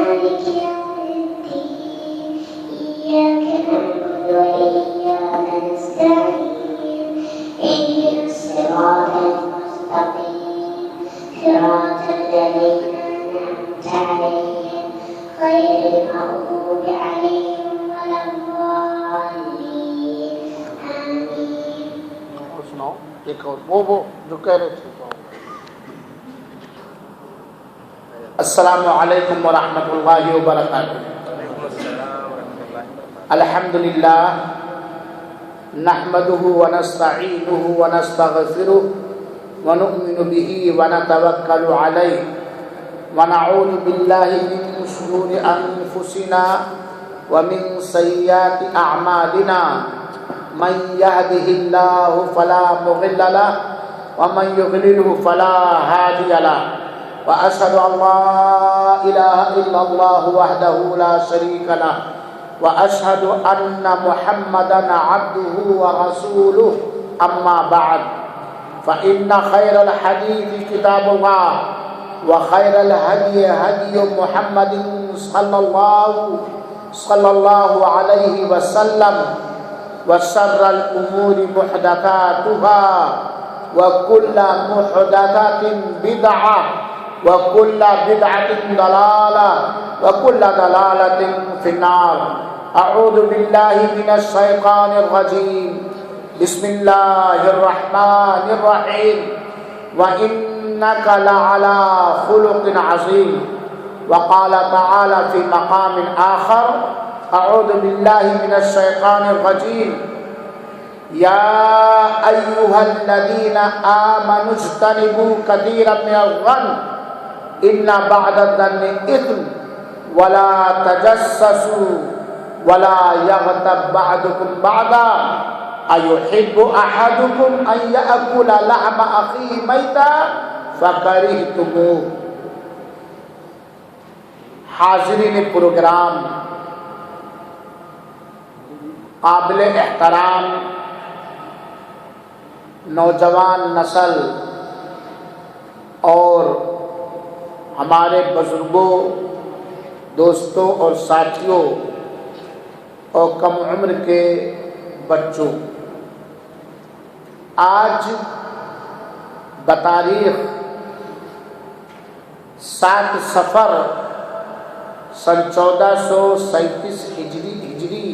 مالك يوم الدين إياك نعبد وإياك نستعين اهدنا الصراط المستقيم صراط الذين أنعمت عليهم غير المغضوب عليهم ولا الضالين آمين. سناؤ ایک اور وہ جو کہہ رہے تھے. السلام علیکم ورحمۃ اللہ وبرکاتہ. الحمدللہ نحمده ونستعینه ونستغفره ونؤمن به ونتوکل علیہ ونعوذ باللہ من شرور انفسنا ومن سیئات اعمالنا من يهده الله فلا مضل له ومن يضلل فلا هادي له وأشهد أن لا إله إلا الله وحده لا شريك له وأشهد أن محمدا عبده ورسوله أما بعد فإن خير الحديث كتاب الله وخير الهدي هدي محمد صلى الله عليه وسلم وشر الأمور محدثاتها وكل محدثة بدعة وكل بدعة ضلالة وكل ضلالة في النار. أعوذ بالله من الشيطان الرجيم. بسم الله الرحمن الرحيم. وإنك لعلى خلق عظيم. وقال تعالى في مقام آخر أعوذ بالله من الشيطان الرجيم. يا أيها الذين آمنوا اجتنبوا كثيرا من الظن إن بعد الظن إثم ولا تجسسوا ولا يغتب بعضكم بعضا أيحب أحدكم أن يأكل لحم أخيه ميتا فكرهتموه. حاضرین پروگرام، قابل احترام نوجوان نسل اور ہمارے بزرگوں، دوستوں اور ساتھیوں اور کم عمر کے بچوں، آج بتاریخ 7 صفر سن 1437 ہجری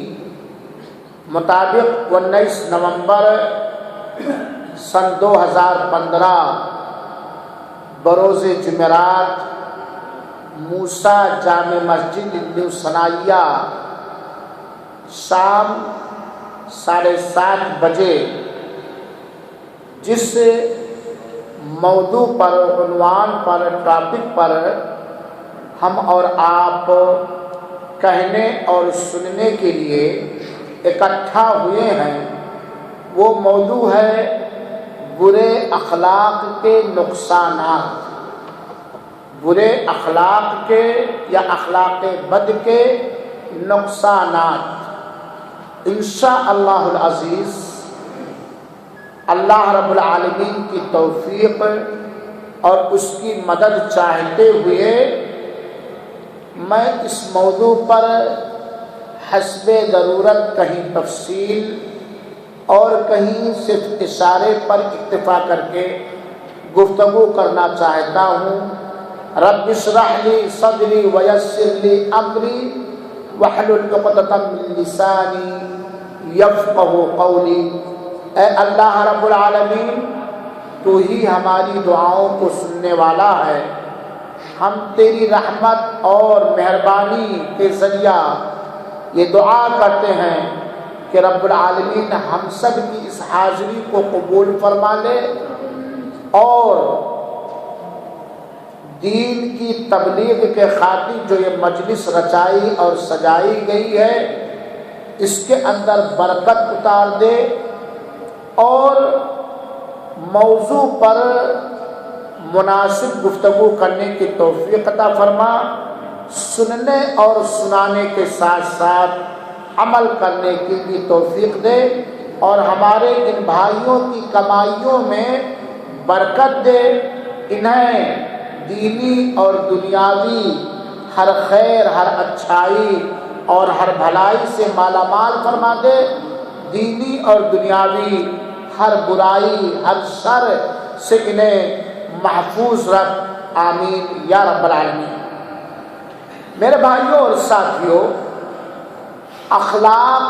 مطابق 19 نومبر سن 2015 بروز جمعرات موسیٰ جامع مسجد نیو ثنائیہ شام 7:30 بجے جس موضوع پر، عنوان پر، ٹاپک پر ہم اور آپ کہنے اور سننے کے لیے اکٹھا ہوئے ہیں، وہ موضوع ہے برے اخلاق کے نقصانات. برے اخلاق کے یا اخلاق بد کے نقصانات. انشاءاللہ العزیز اللہ رب العالمین کی توفیق اور اس کی مدد چاہتے ہوئے میں اس موضوع پر حسب ضرورت کہیں تفصیل اور کہیں صرف اشارے پر اکتفا کر کے گفتگو کرنا چاہتا ہوں. رب اشرح لی صدری ویسر لی امری واحلل عقدۃ من لسانی یفقہوا قولی. اے اللہ رب العالمین، تو ہی ہماری دعاؤں کو سننے والا ہے. ہم تیری رحمت اور مہربانی کے ذریعہ یہ دعا کرتے ہیں کہ رب العالمین ہم سب کی اس حاضری کو قبول فرما لے اور دین کی تبلیغ کے خاطر جو یہ مجلس رچائی اور سجائی گئی ہے اس کے اندر برکت اتار دے اور موضوع پر مناسب گفتگو کرنے کی توفیق عطا فرما. سننے اور سنانے کے ساتھ ساتھ عمل کرنے کی بھی توفیق دے اور ہمارے ان بھائیوں کی کمائیوں میں برکت دے. انہیں دینی اور دنیاوی ہر خیر، ہر اچھائی اور ہر بھلائی سے مالا مال فرما دے، دینی اور دنیاوی ہر برائی، ہر شر سے انہیں محفوظ رکھ، آمین یا رب العالمین۔ میرے بھائیوں اور ساتھیوں، اخلاق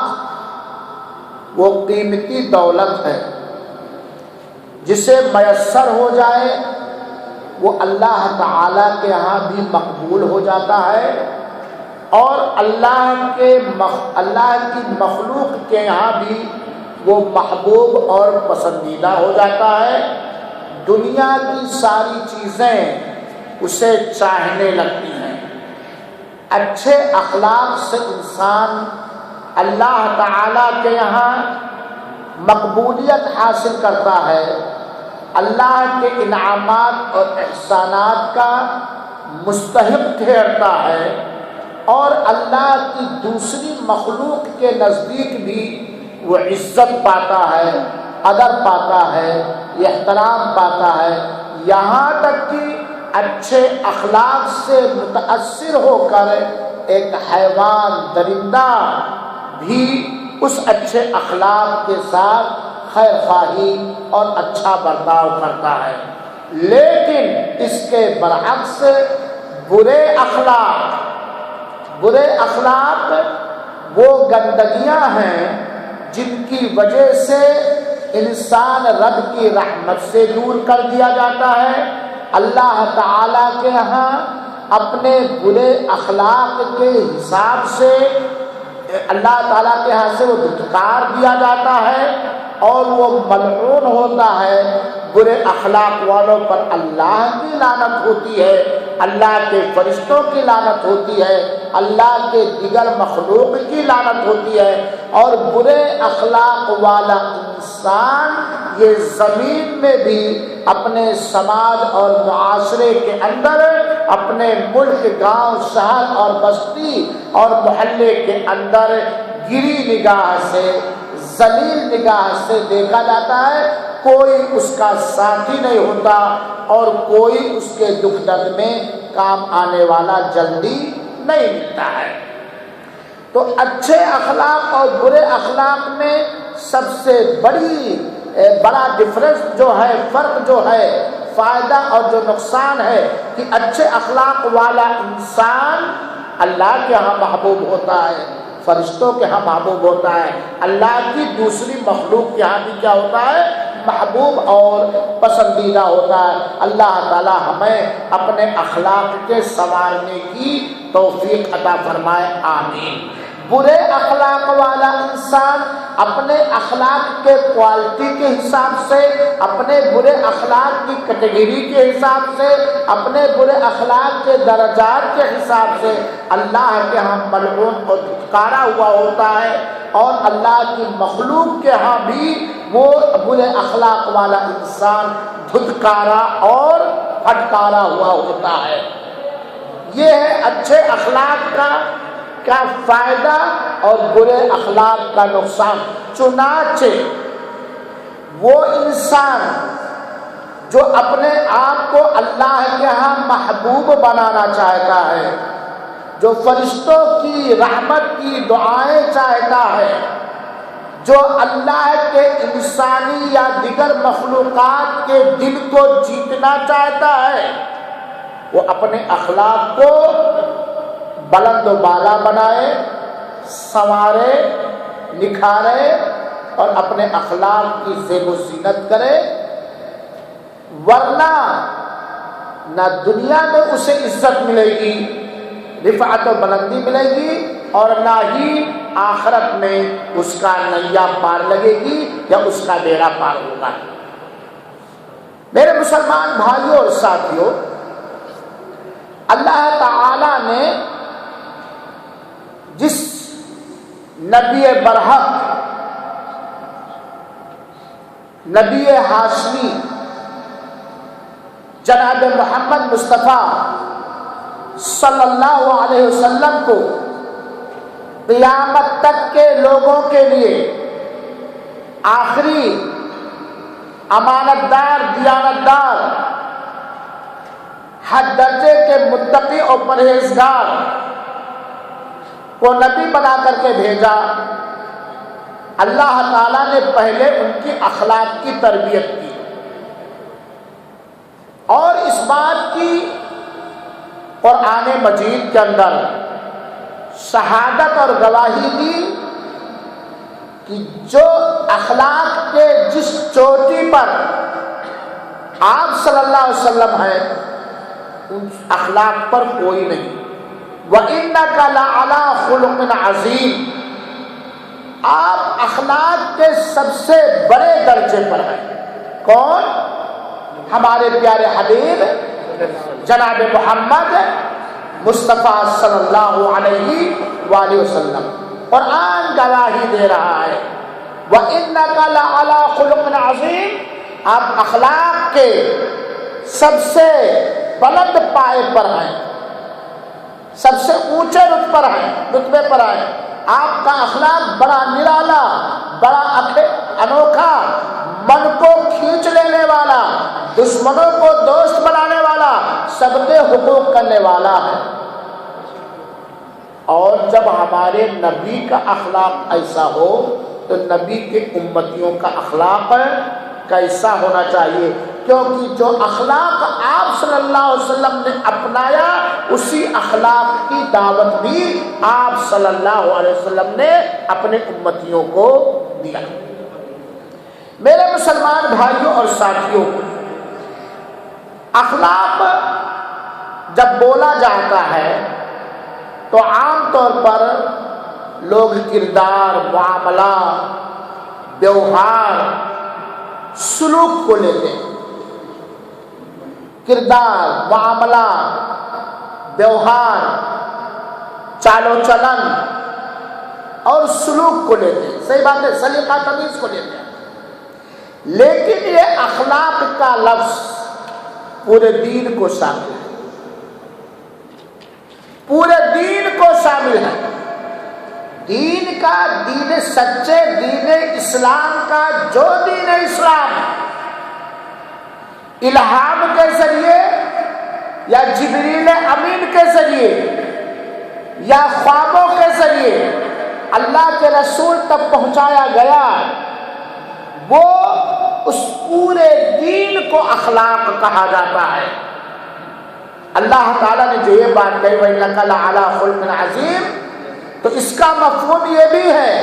وہ قیمتی دولت ہے جسے میسر ہو جائے وہ اللہ تعالیٰ کے ہاں بھی مقبول ہو جاتا ہے، اور اللہ کی مخلوق کے یہاں بھی وہ محبوب اور پسندیدہ ہو جاتا ہے۔ دنیا کی ساری چیزیں اسے چاہنے لگتی ہیں۔ اچھے اخلاق سے انسان اللہ تعالیٰ کے یہاں مقبولیت حاصل کرتا ہے، اللہ کے انعامات اور احسانات کا مستحق ٹھہرتا ہے، اور اللہ کی دوسری مخلوق کے نزدیک بھی وہ عزت پاتا ہے، قدر پاتا ہے، احترام پاتا ہے، یہاں تک کہ اچھے اخلاق سے متاثر ہو کر ایک حیوان، درندہ بھی اس اچھے اخلاق کے ساتھ خیر خواہی اور اچھا برتاؤ کرتا ہے۔ لیکن اس کے برعکس برے اخلاق وہ گندگیاں ہیں جن کی وجہ سے انسان رب کی رحمت سے دور کر دیا جاتا ہے۔ اللہ تعالیٰ کے ہاں اپنے برے اخلاق کے حساب سے اللہ تعالیٰ کے ہاں سے وہ دھتکار دیا جاتا ہے اور وہ ملعون ہوتا ہے۔ برے اخلاق والوں پر اللہ کی لعنت ہوتی ہے، اللہ کے فرشتوں کی لعنت ہوتی ہے، اللہ کے دیگر مخلوق کی لعنت ہوتی ہے، اور برے اخلاق والا انسان یہ زمین میں بھی اپنے سماج اور معاشرے کے اندر، اپنے ملک، گاؤں، شہر اور بستی اور محلے کے اندر گری نگاہ سے، ذلیل نگاہ سے دیکھا جاتا ہے۔ کوئی اس کا ساتھی نہیں ہوتا اور کوئی اس کے دکھ درد میں کام آنے والا جلدی نہیں ملتا ہے۔ تو اچھے اخلاق اور برے اخلاق میں سب سے بڑا ڈفرنس جو ہے، فرق جو ہے، فائدہ اور جو نقصان ہے کہ اچھے اخلاق والا انسان اللہ کے ہاں محبوب ہوتا ہے، فرشتوں کے ہاں محبوب ہوتا ہے، اللہ کی دوسری مخلوق کے ہاں بھی کیا ہوتا ہے؟ محبوب اور پسندیدہ ہوتا ہے۔ اللہ تعالی ہمیں اپنے اخلاق کے سنوارنے کی توفیق عطا فرمائے، آمین۔ برے اخلاق والا انسان اپنے اخلاق کے کوالٹی کے حساب سے، اپنے برے اخلاق کی کیٹیگری کے حساب سے، اپنے برے اخلاق کے درجات کے حساب سے اللہ کے ہاں ملعون اور دھتکارا ہوا ہوتا ہے، اور اللہ کی مخلوق کے ہاں بھی وہ برے اخلاق والا انسان دھتکارا اور پھٹکارا ہوا ہوتا ہے۔ یہ ہے اچھے اخلاق کا فائدہ اور برے اخلاق کا نقصان۔ چنانچہ وہ انسان جو اپنے آپ کو اللہ کے ہاں محبوب بنانا چاہتا ہے، جو فرشتوں کی رحمت کی دعائیں چاہتا ہے، جو اللہ کے انسانی یا دیگر مخلوقات کے دل کو جیتنا چاہتا ہے، وہ اپنے اخلاق کو بلند و بالا بنائے، سنوارے، نکھارے اور اپنے اخلاق کی زیب و زینت کرے، ورنہ نہ دنیا میں اسے عزت ملے گی، رفعت و بلندی ملے گی، اور نہ ہی آخرت میں اس کا نیا پار لگے گی یا اس کا بیڑا پار ہوگا۔ میرے مسلمان بھائیوں اور ساتھیوں، اللہ تعالی نے جس نبی برحق، نبی ہاشمی جناب محمد مصطفیٰ صلی اللہ علیہ وسلم کو قیامت تک کے لوگوں کے لیے آخری امانت دار، دیانت دار، ہر درجے کے متقی اور پرہیزگار کو نبی بنا کر کے بھیجا، اللہ تعالیٰ نے پہلے ان کی اخلاق کی تربیت کی اور اس بات کی قرآن مجید کے اندر شہادت اور گواہی دی کہ جو اخلاق کے جس چوٹی پر آپ صلی اللہ علیہ وسلم ہیں ان اخلاق پر کوئی نہیں۔ وَإِنَّكَ لَعَلَىٰ خُلُقٍ عَظِيمٍ، آپ اخلاق کے سب سے بڑے درجے پر ہیں۔ کون؟ ہمارے پیارے حبیب جناب محمد مصطفیٰ صلی اللہ علیہ وآلہ وسلم۔ قرآن گواہی دے رہا ہے وَإِنَّكَ لَعَلَىٰ خُلُقٍ عَظِيمٍ، آپ اخلاق کے سب سے بلند پائے پر ہیں، سب سے اونچے رتبے پر ہیں۔ آپ کا اخلاق بڑا نرالا، بڑا انوکھا، من کو کھینچ لینے والا، دشمنوں کو دوست بنانے والا، سب کے حقوق کرنے والا ہے۔ اور جب ہمارے نبی کا اخلاق ایسا ہو تو نبی کے امتیوں کا اخلاق کیسا ہونا چاہیے؟ کیونکہ جو اخلاق آپ صلی اللہ علیہ وسلم نے اپنایا اسی اخلاق کی دعوت بھی آپ صلی اللہ علیہ وسلم نے اپنے امتیوں کو دیا۔ میرے مسلمان بھائیوں اور ساتھیوں، اخلاق جب بولا جاتا ہے تو عام طور پر لوگ کردار، معاملہ، ویوہار، سلوک کو لیتے ہیں۔ کردار، معاملہ، ویوہار، چال و چلن اور سلوک کو لیتے ہیں، صحیح بات ہے، سلیقہ تمیز کو لیتے ہیں۔ لیکن یہ اخلاق کا لفظ پورے دین کو شامل ہے، پورے دین کو شامل ہے۔ دین کا، دین سچے دین اسلام کا جو دین اسلام الہام کے ذریعے یا جبریل امین کے ذریعے یا خوابوں کے ذریعے اللہ کے رسول تک پہنچایا گیا، وہ اس پورے دین کو اخلاق کہا جاتا ہے۔ اللہ تعالیٰ نے جو یہ بات کہی وَإِنَّكَ لَعَلَىٰ خُلُقٍ عَظِيمٍ، تو اس کا مفہوم یہ بھی ہے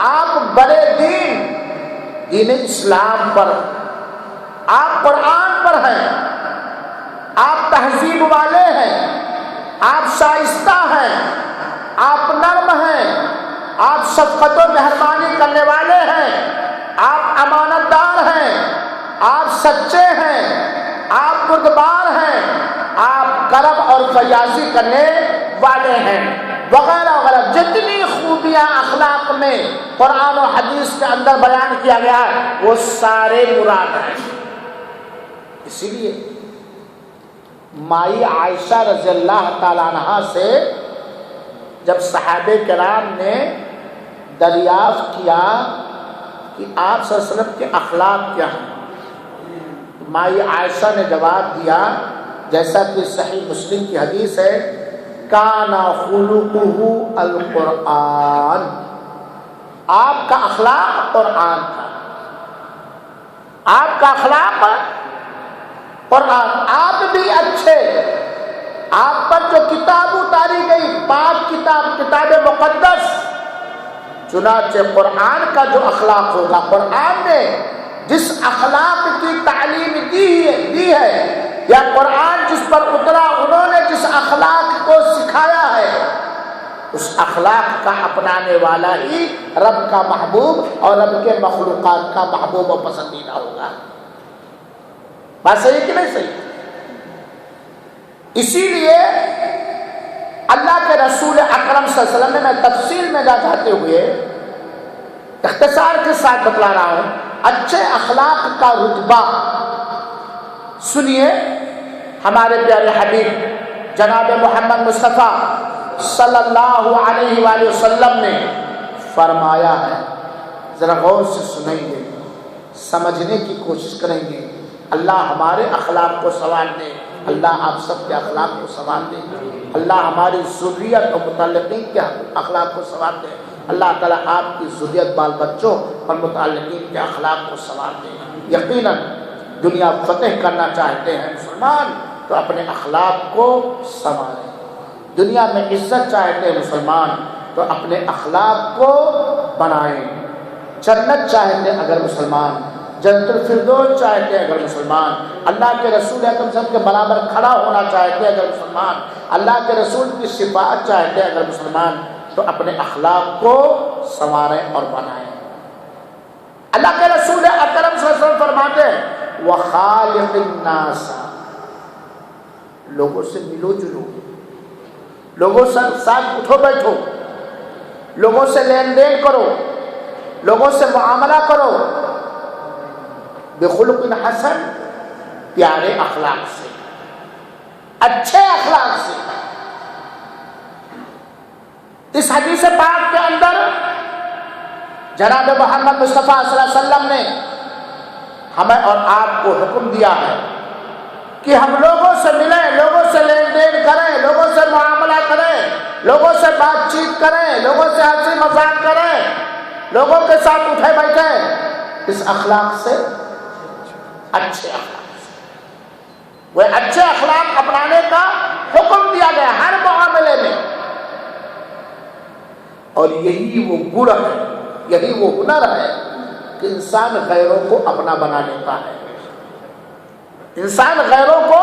آپ بڑے دین اسلام پر، آپ قرآن پر ہیں، آپ تہذیب والے ہیں، آپ شائستہ ہیں، آپ نرم ہیں، آپ شفقت و مہربانی کرنے والے ہیں، آپ امانت دار ہیں، آپ سچے ہیں، آپ بردبار ہیں، آپ کرم اور فیاضی کرنے والے ہیں، وغیرہ وغیرہ۔ جتنی خوبیاں اخلاق میں قرآن و حدیث کے اندر بیان کیا گیا ہے وہ سارے مراد ہیں۔ اسی لیے مائی عائشہ رضی اللہ تعالیٰ عنہا سے جب صحابہ کرام نے دریافت کیا کہ آپ صلی اللہ علیہ وسلم کے اخلاق کیا ہیں، مائی عائشہ نے جواب دیا جیسا کہ صحیح مسلم کی حدیث ہے، کانا خلقہ القرآن، آپ کا اخلاق قرآن تھا، آپ کا اخلاق قرآن۔ آپ بھی اچھے، آپ پر جو کتاب اتاری گئی پاک کتاب، کتاب مقدس، چنانچہ قرآن کا جو اخلاق ہوگا، قرآن نے جس اخلاق کی تعلیم دی ہے یا قرآن جس پر اترا انہوں نے جس اخلاق کو سکھایا ہے اس اخلاق کا اپنانے والا ہی رب کا محبوب اور رب کے مخلوقات کا محبوب و پسندیدہ ہوگا۔ بات صحیح کہ نہیں صحیح؟ اسی لیے اللہ کے رسول اکرم صلی اللہ علیہ وسلم نے، میں تفصیل میں نہ جاتے ہوئے اختصار کے ساتھ بتلا رہا ہوں، اچھے اخلاق کا رتبہ سنیے۔ ہمارے پیارے حبیب جناب محمد مصطفیٰ صلی اللہ علیہ وآلہ وسلم نے فرمایا ہے، ذرا غور سے سنیں گے، سمجھنے کی کوشش کریں گے، اللہ ہمارے اخلاق کو سنوار دے۔ اللہ آپ سب کے اخلاق کو سنوار دے، اللہ ہماری ذریت اور متعلقین کے اخلاق کو سنوار دے، اللہ تعالیٰ آپ کی ذریت بال بچوں اور متعلقین کے اخلاق کو سنوار دے۔ یقیناً دنیا فتح کرنا چاہتے ہیں مسلمان تو اپنے اخلاق کو سنواریں، دنیا میں عزت چاہتے ہیں مسلمان تو اپنے اخلاق کو بنائیں، جنت چاہتے ہیں اگر مسلمان، جنت الفردوس چاہتے ہیں اگر مسلمان، اللہ کے رسول اکرم صلی اللہ علیہ وسلم کے برابر کھڑا ہونا چاہتے ہیں اگر مسلمان، اللہ کے رسول کی شفاعت چاہتے ہیں اگر مسلمان، تو اپنے اخلاق کو سنواریں اور بنائیں۔ اللہ کے رسول اکرم صلی اللہ علیہ وسلم فرماتے ہیں وَخَالِقِ النَّاسَ، لوگوں سے ملو جلو، لوگوں سے ساتھ اٹھو بیٹھو، لوگوں سے لین دین کرو، لوگوں سے معاملہ کرو، بخلق حسن، پیارے اخلاق سے، اچھے اخلاق سے۔ اس حدیث پاک کے اندر جناب محمد مصطفیٰ صلی اللہ علیہ وسلم نے ہمیں اور آپ کو حکم دیا ہے کہ ہم لوگوں سے ملیں، لوگوں سے لین دین کریں، لوگوں سے معاملہ کریں، لوگوں سے بات چیت کریں، لوگوں سے ہنسی مذاق کریں، لوگوں کے ساتھ اٹھے بیٹھیں، اس اخلاق سے، اچھے اخلاق سے۔ وہ اچھے اخلاق اپنانے کا حکم دیا گیا ہر معاملے میں، اور یہی وہ گڑ ہے، یہی وہ ہنر ہے کہ انسان غیروں کو اپنا بنا لیتا ہے، انسان غیروں کو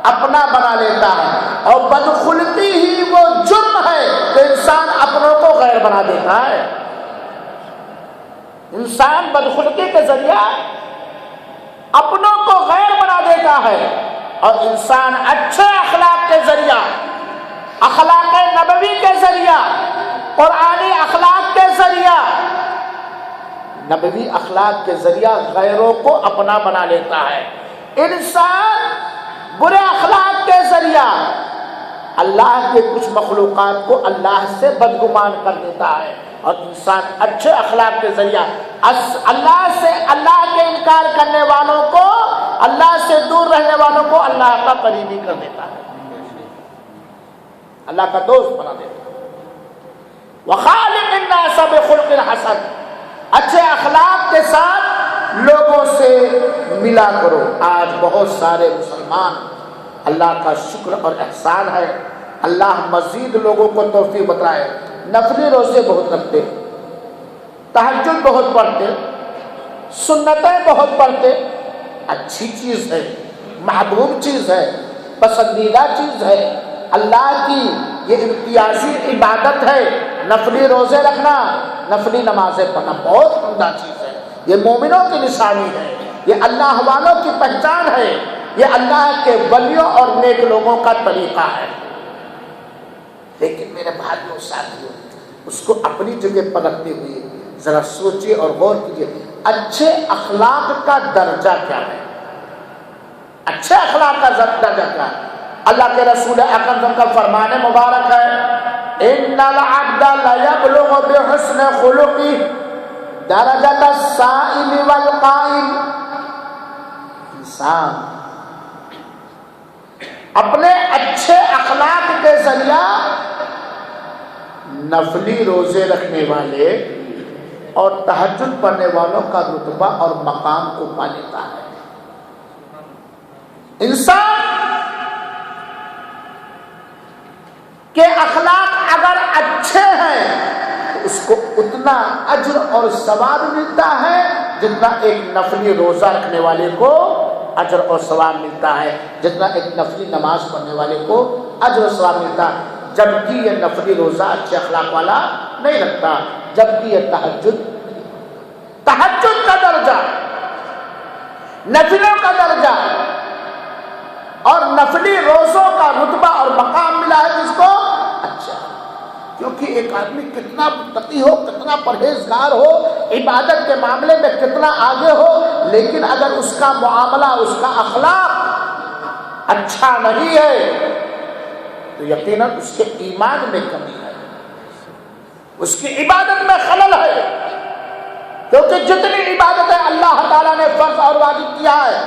اپنا بنا لیتا ہے، اور بدخلقی ہی وہ جرم ہے کہ انسان اپنوں کو غیر بنا دیتا ہے۔ انسان بدخلقی کے ذریعہ اپنوں کو غیر بنا دیتا ہے، اور انسان اچھے اخلاق کے ذریعہ، اخلاق نبوی کے ذریعہ، قرآنی اخلاق کے ذریعہ، نبوی اخلاق کے ذریعہ غیروں کو اپنا بنا لیتا ہے۔ انسان برے اخلاق کے ذریعہ اللہ کے کچھ مخلوقات کو اللہ سے بدگمان کر دیتا ہے، اور انسان اچھے اخلاق کے ذریعہ اللہ کے انکار کرنے والوں کو، اللہ سے دور رہنے والوں کو اللہ کا قریبی کر دیتا ہے، اللہ کا دوست بنا دیتا ہے۔ وَخَالِقِ النَّاسَ بِخُلْقٍ حَسَنٍ، اچھے اخلاق کے ساتھ لوگوں سے ملا کرو۔ آج بہت سارے مسلمان، اللہ کا شکر اور احسان ہے، اللہ مزید لوگوں کو توفیق بتائے، نفلی روزے بہت رکھتے، تہجد بہت پڑھتے، سنتیں بہت پڑھتے، اچھی چیز ہے، محبوب چیز ہے، پسندیدہ چیز ہے، اللہ کی یہ امتیازی عبادت ہے۔ نفلی روزے رکھنا، نفلی نمازیں پڑھنا بہت عمدہ چیز ہے، یہ مومنوں کی نشانی ہے، یہ اللہ والوں کی پہچان ہے، یہ اللہ کے ولیوں اور نیک لوگوں کا طریقہ ہے۔ لیکن میرے بھائیوں ساتھیوں، اس کو اپنی جگہ پر رکھتے ہوئے ذرا سوچیے اور غور کیجیے، اچھے اخلاق کا درجہ کیا ہے؟ اچھے اخلاق کا درجہ کیا ہے؟ اللہ کے رسول اکرم کا فرمان مبارک ہے، ان العبد لیبلغ بحسن خلقہ درجۃ الصائم والقائم۔ انسان اپنے اچھے اخلاق کے ذریعہ نفلی روزے رکھنے والے اور تہجد پڑھنے والوں کا رتبہ اور مقام کو پا لیتا ہے۔ انسان کے اخلاق اگر اچھے ہیں تو اس کو اتنا اجر اور ثواب ملتا ہے جتنا ایک نفلی روزہ رکھنے والے کو اجر اور ثواب ملتا ہے، جتنا ایک نفلی نماز پڑھنے والے کو اجر اور ثواب ملتا ہے، جبکہ یہ نفلی روزہ اچھے اخلاق والا نہیں رکھتا، جبکہ یہ تہجد کا درجہ، نفلوں کا درجہ اور نفلی روزوں کا رتبہ اور مقام ملا ہے جس کو اچھا، کیونکہ ایک آدمی کتنا متقی ہو، کتنا پرہیزگار ہو، عبادت کے معاملے میں کتنا آگے ہو، لیکن اگر اس کا معاملہ، اس کا اخلاق اچھا نہیں ہے تو یقیناً اس کے ایمان میں کمی ہے، اس کی عبادت میں خلل ہے، کیونکہ جتنی عبادتیں اللہ تعالیٰ نے فرض اور واجب کیا ہے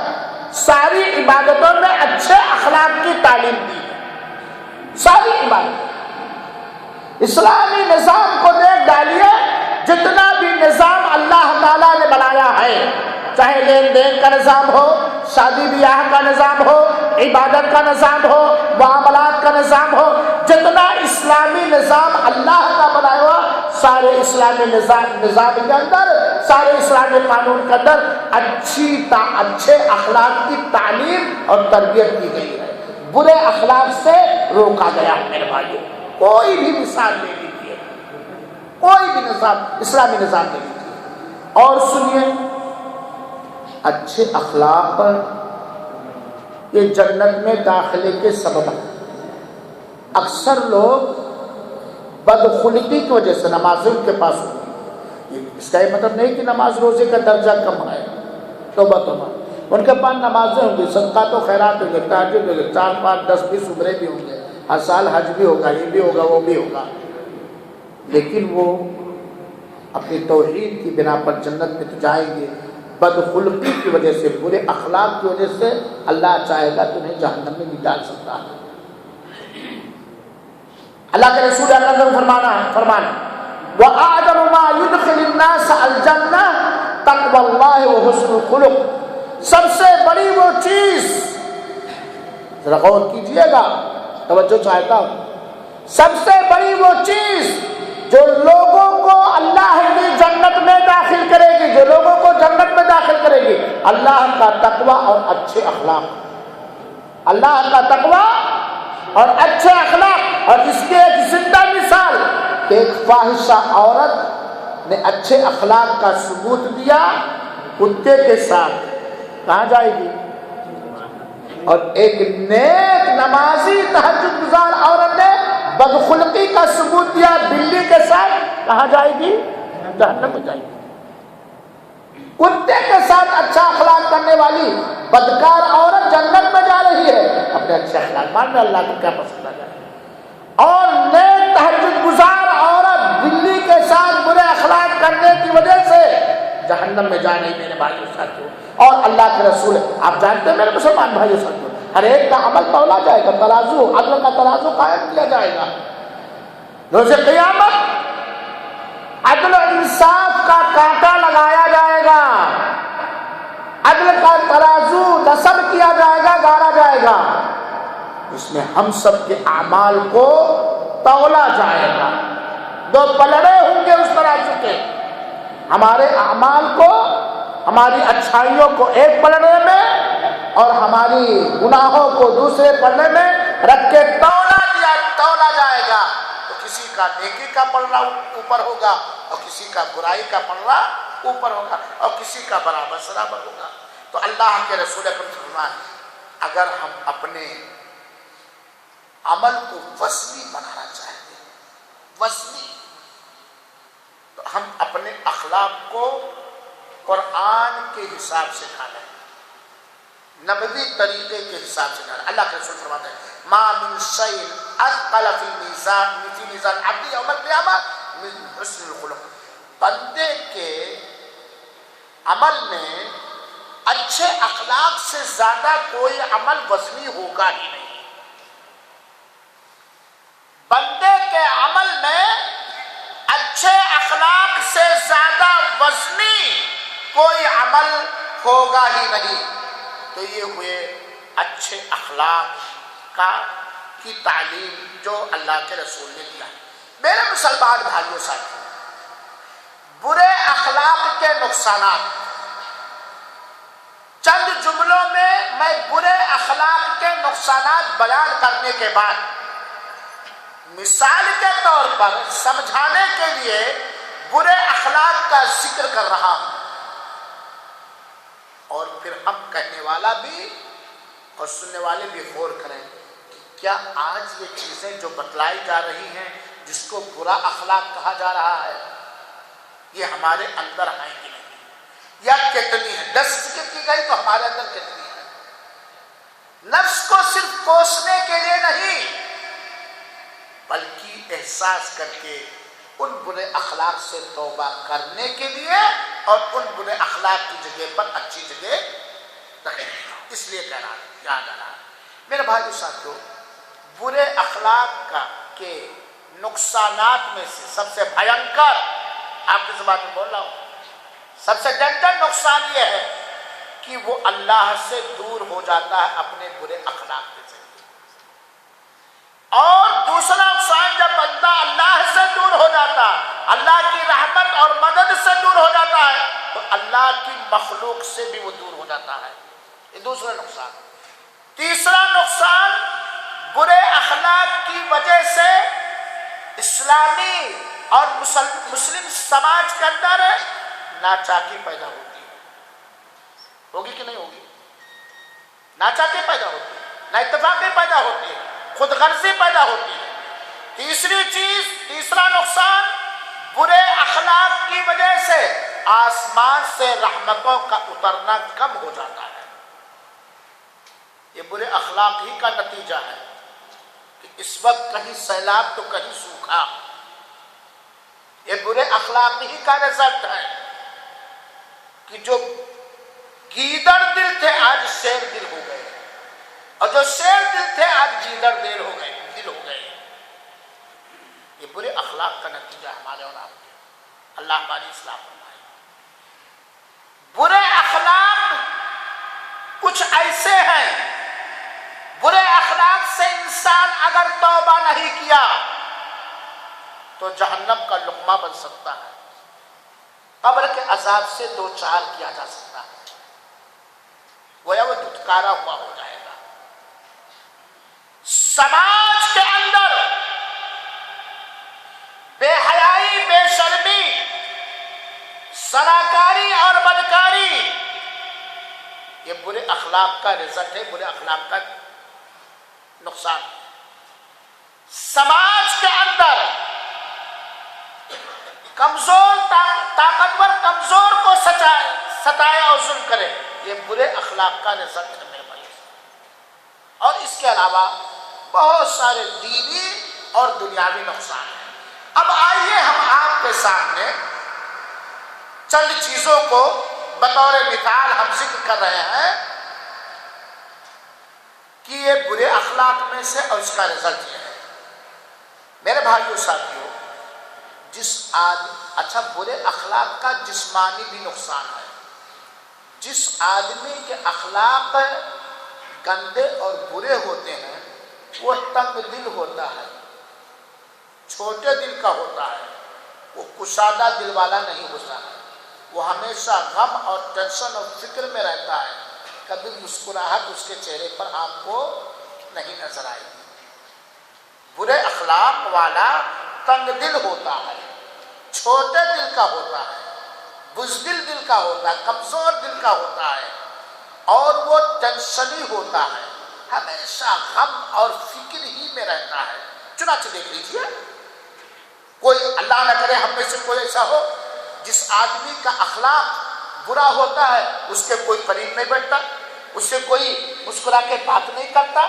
ساری عبادتوں میں اچھے اخلاق کی تعلیم دی ہے. ساری عبادت اسلامی نظام کو دیکھ ڈالیے، جتنا بھی نظام اللہ تعالیٰ نے بنایا ہے، چاہے لین دین کا نظام ہو، شادی بیاہ کا نظام ہو، عبادت کا نظام ہو، معاملات کا نظام ہو، جتنا اسلامی نظام اللہ کا بنایا ہوا، سارے اسلامی نظام کے اندر، سارے اسلامی قانون کے اندر اچھے اخلاق کی تعلیم اور تربیت کی گئی ہے. برے اخلاق سے روکا گیا ہے. میرے بھائیوں، کوئی بھی مثال لے لیجیے، کوئی بھی نظام، اسلامی نظام لے لیجیے اور سنیے، اچھے اخلاق یہ جنت میں داخلے کے سبب ہے. اکثر لوگ بدخلقی کی وجہ سے نمازوں کے پاس ہوتی، اس کا یہ مطلب نہیں کہ نماز روزے کا درجہ کم ہے، توبہ توبہ، ان کے پاس نمازیں ہوں گی، صدقات و خیرات ہوں گے، تہجد ہوں گے، 4 5 10 20 عمرے بھی ہوں گے، ہر سال حج بھی ہوگا، یہ بھی ہوگا وہ بھی ہوگا، لیکن وہ اپنی توحید کی بنا پر جنت میں تو جائیں گے، بدخلقی کی وجہ سے، برے اخلاق کی وجہ سے اللہ چاہے گا تو انہیں جہنم میں بھی ڈال سکتا ہے. اللہ کے رسول اللہ کا فرمانا وَأَعْظَمُ مَا يُدْخِلُ النَّاسَ الْجَنَّةَ تَقْوَى اللَّهِ وَحُسْنُ الْخُلُقِ. سب سے بڑی وہ چیز، ذرا غور کیجئے گا، توجہ چاہتا ہوں، سب سے بڑی وہ چیز جو لوگوں کو اللہ کی جنت میں داخل کرے گی، جو لوگوں کو جنت میں داخل کرے گی، اللہ کا تقوی اور اچھے اخلاق. اللہ کا تقوی اور اچھے اخلاق. اور اس کی ایک زندہ مثال، ایک فاحشہ عورت نے اچھے اخلاق کا ثبوت دیا کتے کے ساتھ، کہاں جائے گی؟ اور ایک نیک نمازی تہجد گزار عورت نے بدخلقی کا ثبوت دیا بلی کے ساتھ، کہاں جائے گی؟ جہنم میں جائے گی. کتے کے ساتھ اچھا اخلاق کرنے والی بدکار عورت جنت میں جا رہی ہے اپنے اچھے اخلاق. مان میں اللہ کو کیا پسند آ جائے. اور نیک تہجد گزار عورت بلی کے ساتھ برے اخلاق کرنے کی وجہ سے جہنم میں جا رہی. میرے بھائیو ساتھیو، اور اللہ کے رسول، آپ جانتے ہیں میرے مسلمان بھائیو ساتھیو، ہر ایک کا عمل تولا جائے گا، ترازو، عدل کا ترازو قائم کیا جائے گا. روز قیامت عدل و انصاف کا کانٹا لگایا جائے گا، عدل کا ترازو نصب کیا جائے گا، گاڑا جائے گا، اس میں ہم سب کے اعمال کو تولا جائے گا. 2 پلڑے ہوں گے اس ترازو کے، ہمارے اعمال کو، ہماری اچھائیوں کو ایک پلڑے میں اور ہماری گناہوں کو دوسرے پلڑے میں رکھ کے تولا جائے گا. تو کسی کا نیکی کا پلڑا اوپر ہوگا اور کسی کا برائی کا پلڑا اوپر ہوگا اور کسی کا برابر ہوگا. تو اللہ کے رسول اکرم صلی اللہ علیہ وسلم، اگر ہم اپنے عمل کو وزنی بنانا چاہتے ہیں، وزنی، تو ہم اپنے اخلاق کو قرآن کے حساب سے ڈھالیں، نبوی طریقے کے حساب سے ڈالیں. اللہ کے رسول فرماتے ہیں ما من شیء اثقل فی میزان عبد یوم القیامہ من حسن الخلق. بندے کے عمل میں اچھے اخلاق سے زیادہ کوئی عمل وزنی ہوگا ہی نہیں. بندے کے عمل میں اچھے اخلاق سے زیادہ وزنی کوئی عمل ہوگا ہی نہیں. تو یہ ہوئے اچھے اخلاق کی تعلیم جو اللہ کے رسول نے دیا. میرے مسلمان بھائیوں ساتھیوں، برے اخلاق کے نقصانات، چند جملوں میں برے اخلاق کے نقصانات بیان کرنے کے بعد مثال کے طور پر سمجھانے کے لیے برے اخلاق کا ذکر کر رہا ہوں، اور پھر ہم کہنے والا بھی اور سننے والے بھی غور کریں کہ کیا آج یہ چیزیں جو بتلائی جا رہی ہیں جس کو برا اخلاق کہا جا رہا ہے، یہ ہمارے اندر ہیں کہ نہیں، یا کتنی ہے. 10 ذکر کی گئی تو ہمارے اندر کتنی ہے. نفس کو صرف کوسنے کے لیے نہیں، بلکہ احساس کر کے ان برے اخلاق سے توبہ کرنے کے لیے اور ان برے اخلاق کی جگہ پر اچھی جگہ رکھنے. اس لیے کہہ رہا ہے یاد آ رہا ہے میرے بھائیو ساتھیو، برے اخلاق کے نقصانات میں سے سب سے بھینکر، آپ کی زبان میں بول رہا ہوں، سب سے ڈینجر نقصان یہ ہے کہ وہ اللہ سے دور ہو جاتا ہے اپنے برے اخلاق کے ذریعے۔ اور دوسرا نقصان، جب بندہ اللہ سے دور ہو جاتا ہے، اللہ کی رحمت اور مدد سے دور ہو جاتا ہے، تو اللہ کی مخلوق سے بھی وہ دور ہو جاتا ہے۔ یہ دوسرا نقصان۔ تیسرا نقصان، برے اخلاق کی وجہ سے اسلامی اور مسلم سماج کے اندر ناچاکی پیدا ہوتی ہے۔ ہوگی کہ نہیں ہوگی؟ ناچاکی پیدا ہوتی ہے، نا اتفاقی پیدا ہوتی ہے، خود غرضی پیدا ہوتی ہے۔ تیسری چیز، تیسرا نقصان، برے اخلاق کی وجہ سے آسمان سے رحمتوں کا اترنا کم ہو جاتا ہے۔ یہ برے اخلاق ہی کا نتیجہ ہے کہ اس وقت کہیں سیلاب تو کہیں سوکھا۔ یہ برے اخلاق ہی کا رزلٹ ہے کہ جو گیدڑ دل تھے آج شیر دل ہو گئے، اور جو شیر دل تھے آج گیدڑ دل ہو گئے۔ یہ برے اخلاق کا نتیجہ ہمارے اور آپ کے۔ اللہ ہماری اصلاح فرمائے۔ برے اخلاق کچھ ایسے ہیں، برے اخلاق سے انسان اگر توبہ نہیں کیا تو جہنم کا لقمہ بن سکتا ہے، قبر کے عذاب سے دو چار کیا جا سکتا ہے، گویا وہ دھتکارا ہوا ہو جائے گا۔ سماج کے اندر بے حیائی، بے شرمی، زناکاری اور بدکاری، یہ برے اخلاق کا رزلٹ ہے، برے اخلاق کا نقصان۔ سماج کے اندر کمزور طاقتور کمزور کو ستایا اور ظلم کرے، یہ برے اخلاق کا رزلٹ ہے میرے بھائی۔ اور اس کے علاوہ بہت سارے دینی اور دنیاوی نقصان ہیں۔ اب آئیے ہم آپ کے سامنے چند چیزوں کو بطور مثال ہم ذکر کر رہے ہیں کہ یہ برے اخلاق میں سے اور اس کا رزلٹ یہ ہے۔ میرے بھائیو ساتھیو، اچھا برے اخلاق کا جسمانی بھی نقصان ہے۔ جس آدمی کے اخلاق گندے اور برے ہوتے ہیں وہ تنگ دل ہوتا ہے، چھوٹے دل کا ہوتا ہے، وہ کشادہ دل والا نہیں ہوتا ہے، وہ ہمیشہ غم اور ٹینشن اور فکر میں رہتا ہے، کبھی مسکراہٹ اس کے چہرے پر آپ کو نہیں نظر آئے گی۔ برے اخلاق والا تنگ دل ہوتا ہے، چھوٹے دل کا ہوتا ہے، بزدل دل کا ہوتا ہے، کمزور دل کا ہوتا ہے، اور وہ ٹینشنی ہوتا ہے، ہمیشہ غم اور فکر ہی میں رہتا ہے۔ چنانچہ دیکھ لیجیے، کوئی اللہ نہ کرے ہم میں سے کوئی ایسا ہو جس آدمی کا اخلاق برا ہوتا ہے، اس کے کوئی قریب نہیں بیٹھتا، اس سے کوئی مسکرا کے بات نہیں کرتا،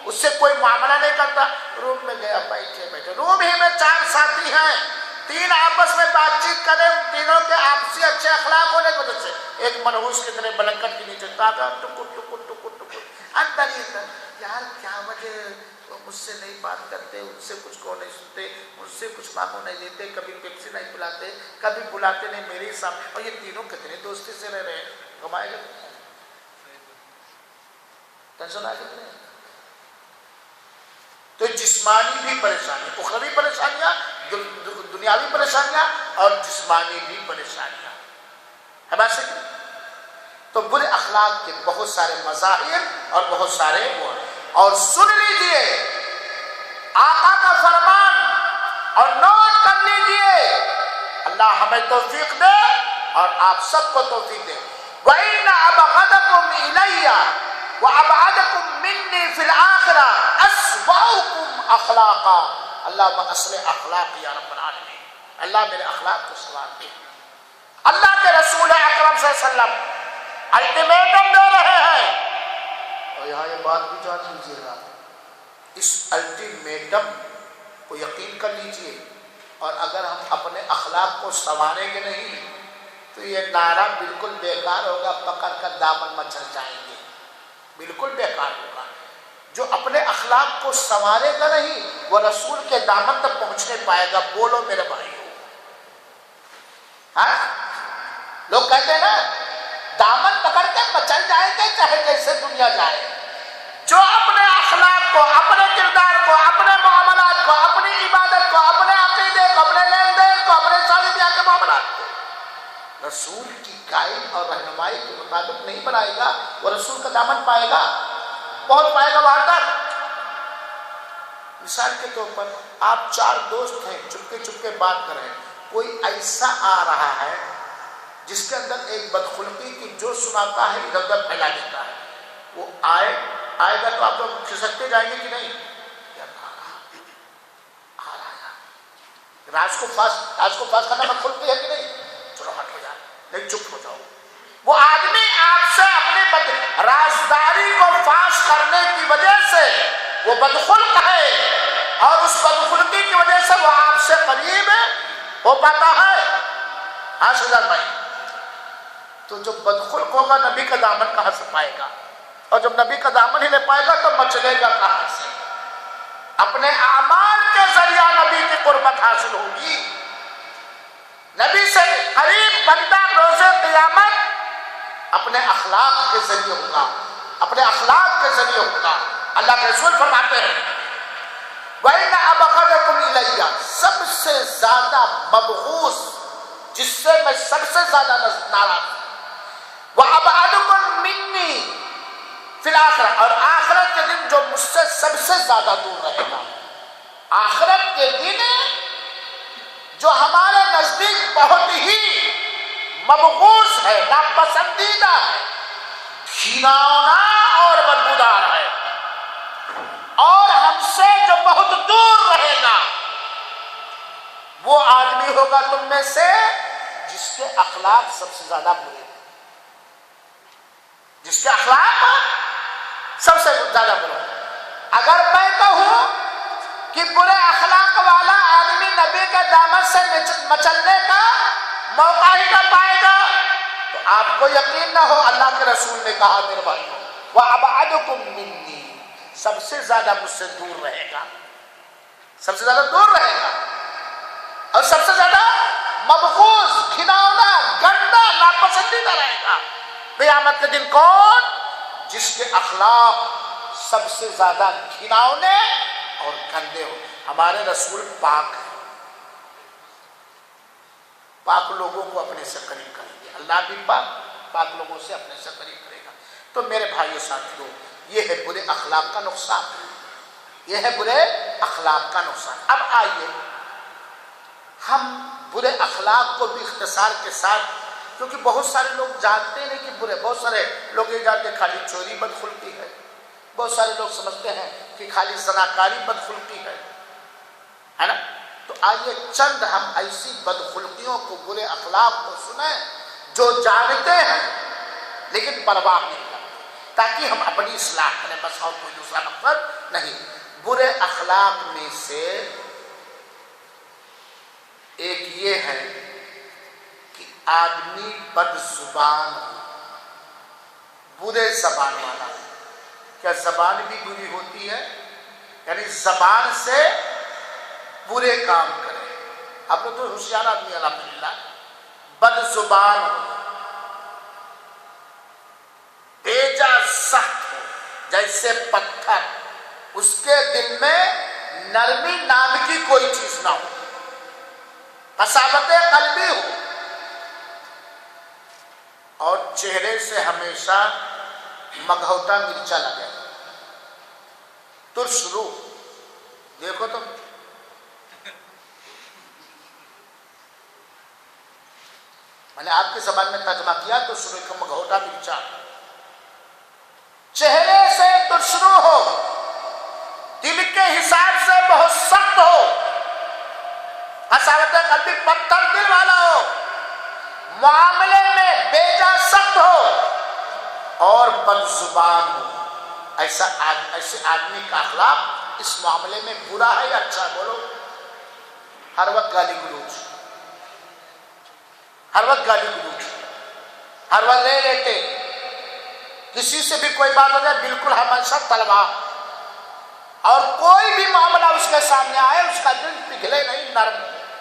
اس سے کوئی معاملہ نہیں کرتا، روم میں گیا بیٹھے روم ہی میں چار ساتھی ہیں، تین آپس میں بات چیت کریں، ان تینوں کے آپسی اچھے اخلاق ہونے کی وجہ سے ایک منحوس کی طرح بلنکٹ کے نیچے تاکہ ٹکر ٹکر ٹکر ٹکر اندر ہی اندر، یار کیا وجہ مجھ سے نہیں بات کرتے، ان سے کچھ کو نہیں سنتے، مجھ سے کچھ مانگو نہیں دیتے، کبھی پیپسی نہیں پلاتے، کبھی بلاتے نہیں میرے سامنے، اور یہ تینوں کتنے دوستی سے رہ رہے ہیں، کمائے گا ٹینشن آئے گا۔ تو جسمانی بھی پریشانی، اخروی پریشانیاں، دنیاوی پریشانیاں اور جسمانی بھی پریشانیاں ہے بات صحیح۔ تو برے اخلاق کے بہت سارے مظاہر اور بہت سارے وہ ہیں، اور سن لیجئے آقا کا فرمان اور نوٹ کر لیجئے، اللہ ہمیں توفیق دے اور آپ سب کو توفیق دے۔ وَإِنَّ أَبْغَضَكُمْ إِلَيَّ وَأَبْعَدَكُمْ مِنِّي فِي الْآخِرَةِ أَسْوَأُكُمْ أَخْلَاقًا۔ اللہم اصلح اخلاق یا رب العالمین، اللہ میرے اخلاق کو سنوار دے۔ اللہ کے رسول اکرم صلی اللہ علیہ وسلم الٹیمیٹم دے رہے ہیں، اور یہاں یہ بات بھی جان لیجیے گا، اس الٹیمیٹم کو یقین کر لیجیے، اور اگر ہم اپنے اخلاق کو سنواریں گے نہیں تو یہ نعرہ بالکل بیکار ہوگا، پکڑ کر دامن میں چل جائیں گے۔ بالکل بیکار ہوگا. جو اپنے اخلاق کو سنوارے گا نہیں وہ رسول کے دامن تک پہنچ نہیں پائے گا. بولو میرے بھائیو. ہاں لوگ کہتے ہیں نا دامن پکڑ کے مچل جائیں گے چاہے کیسے دنیا جائے. جو اپنے اخلاق کو، اپنے کردار کو، اپنے معاملات کو، اپنی عبادت کو، اپنے عقیدے کو، اپنے لین دین کو، اپنے شادی بیاہ کے معاملات کو رسول کی گائیڈ اور رہنمائی کے مطابق نہیں بنائے گا وہ رسول کا دامن پائے گا، پہنچ پائے گا وہاں تک. مثال کے طور پر آپ 4 دوست ہیں، چپکے چپکے بات کر رہے ہیں. کوئی ایسا آ رہا ہے جس کے اندر ایک بدخلقی کی جو سناتا ہے ادھر ادھر پھیلا دیتا ہے. وہ آئے گا تو آپ لوگ کھسکتے جائیں گے کہ نہیں؟ آ رہا ہے راز کو فاش کرنا بدخلقی ہے کہ نہیں؟ چلو ہٹ ہو جائے، نہیں چپ ہو جاؤ. وہ آدمی آپ سے اپنے رازداری کو فاش کرنے کی وجہ سے وہ بدخلق ہے اور اس بدخلقی کی وجہ سے وہ آپ سے قریب ہو پاتا ہے. ہاں شہزاد بھائی. تو جو بدخلق ہوگا نبی کا دامن کہاں سے پائے گا؟ اور جب نبی کا دامن ہی نہیں پائے گا تو مچلے گا کہاں سے؟ اپنے اعمال کے ذریعہ نبی کی قربت حاصل ہوگی. نبی سے قریب بندہ روز قیامت اپنے اخلاق کے ذریعے ہوگا، اپنے اخلاق کے ذریعے ہوگا. اللہ کے رسول فرماتے ہیں وَإِنَّ أَبْغَضَكُمْ إِلَيَّ، سب سے زیادہ مبغوض جس سے میں سب سے زیادہ ناراض ہوں، وَأَبْعَدُكُمْ مِنِّي فِي الْآخِرَةِ، اور آخرت کے دن جو مجھ سے سب سے زیادہ دور رہے گا. آخرت کے دن جو ہمارے نزدیک بہت ہی مبغوض ہے، ناپسندیدہ ہے، گھناؤنا اور بدبودار ہے، اور ہم سے جو بہت دور رہے گا وہ آدمی ہوگا تم میں سے جس کے اخلاق سب سے زیادہ برے ہیں. جس کے اخلاق سب سے زیادہ برے ہیں. اگر میں کہوں کہ برے اخلاق والا آدمی نبی کے دامن سے مچلنے کا موقع ہی نہ پائے گا تو آپ کو یقین نہ ہو. اللہ کے رسول نے کہا میرے بھائی وَأَبْعَدُكُمْ مِنِّي، سب سے زیادہ مجھ سے دور رہے گا، سب سے زیادہ دور رہے گا اور سب سے زیادہ مبغوض، گھناؤنا، گندا، ناپسندیدہ رہے گا قیامت کے دن. کون؟ جس کے اخلاق سب سے زیادہ گھناؤنے اور گندے ہو. ہمارے رسول پاک ہیں، پاک لوگوں کو اپنے سے قریب کریں گے. اللہ بھی پاک لوگوں سے اپنے سے قریب کرے گا. تو میرے بھائیو ساتھیو، یہ ہے برے اخلاق کا نقصان، یہ ہے برے اخلاق کا نقصان. اب آئیے ہم برے اخلاق کو بھی اختصار کے ساتھ، کیونکہ بہت سارے لوگ جانتے نہیں کہ برے، بہت سارے لوگ یہ جانتے ہیں خالی چوری بدخلقی ہے، بہت سارے لوگ سمجھتے ہیں کہ خالی زناکاری بدخلقی ہے نا. تو آئیے چند ہم ایسی بدخلقیوں کو، برے اخلاق کو سنیں جو جانتے ہیں لیکن پرواہ نہیں کرتے، تاکہ ہم اپنی اصلاح کریں، بس اور کوئی دوسرا مقصد نہیں. برے اخلاق میں سے ایک یہ ہے کہ آدمی بد زبان ہو، برے زبان والا. کیا زبان بھی بری ہوتی ہے؟ یعنی زبان سے برے کام کرے. آپ لوگ تو ہوشیار آدمی الحمدللہ. بد زبان ہو، بیجا سخت ہو جیسے پتھر، اس کے دل میں نرمی نام کی کوئی چیز نہ ہو، قساوت قلبی ہو، اور چہرے سے ہمیشہ مگھوٹا مرچا لگے، ترش روح. دیکھو تم میں نے آپ کی زبان میں ترجمہ کیا تو سنو کہ مگھوٹا مرچا، چہرے سے ترشرو ہو، دل کے حساب سے بہت سخت ہو، قساوت قلبی پتھر دل والا ہو، معاملے میں بیجا سخت ہو اور بد زبان ہو. ایسے آدمی کا اخلاق اس معاملے میں برا ہے یا اچھا؟ بولو. ہر وقت گالی گلوچ، ہر وقت گالی گلوچ، ہر وقت لے لیتے، کسی سے بھی کوئی بات ہو جائے بالکل ہمیشہ تلوار، اور کوئی بھی معاملہ اس کے سامنے آئے اس کا دل پگھلے نہیں،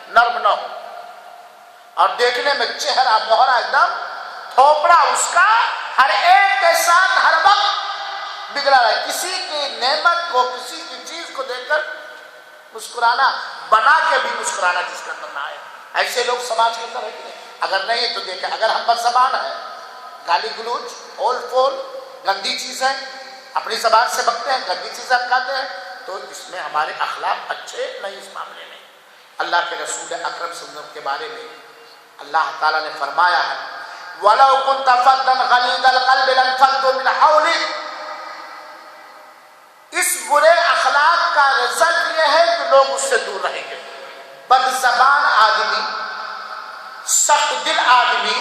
نرم نہ ہو، اور دیکھنے میں چہرہ مہرا ایک دم تھوپڑا اس کا ہر ایک کے ساتھ ہر وقت بگڑا رہے، کسی کی نعمت کو کسی کی چیز کو دیکھ کر مسکرانا، بنا کے بھی مسکرانا جس کا اندر نہ آئے، ایسے لوگ سماج کے اندر رہتے ہیں۔ اگر نہیں تو دیکھیں، اگر ہم بد زبان ہیں، گالی گلوچ، اول فول، گندی چیزیں اپنی زبان سے بکتے ہیں، گندی چیزیں کھاتے ہیں، تو اس میں ہمارے اخلاق اچھے نہیں اس معاملے میں۔ اللہ کے رسول اکرم صلی اللہ علیہ وسلم کے بارے میں اللہ تعالیٰ نے فرمایا ہے وَلَوْ كُنْتَ فَظًّا غَلِيظَ الْقَلْبِ لَانفَضُّوا مِنْ حَوْلِكَ۔ اس برے اخلاق کا رزلٹ یہ ہے کہ لوگ اس سے دور رہیں گے۔ بد زبان آدمی، سخت دل آدمی،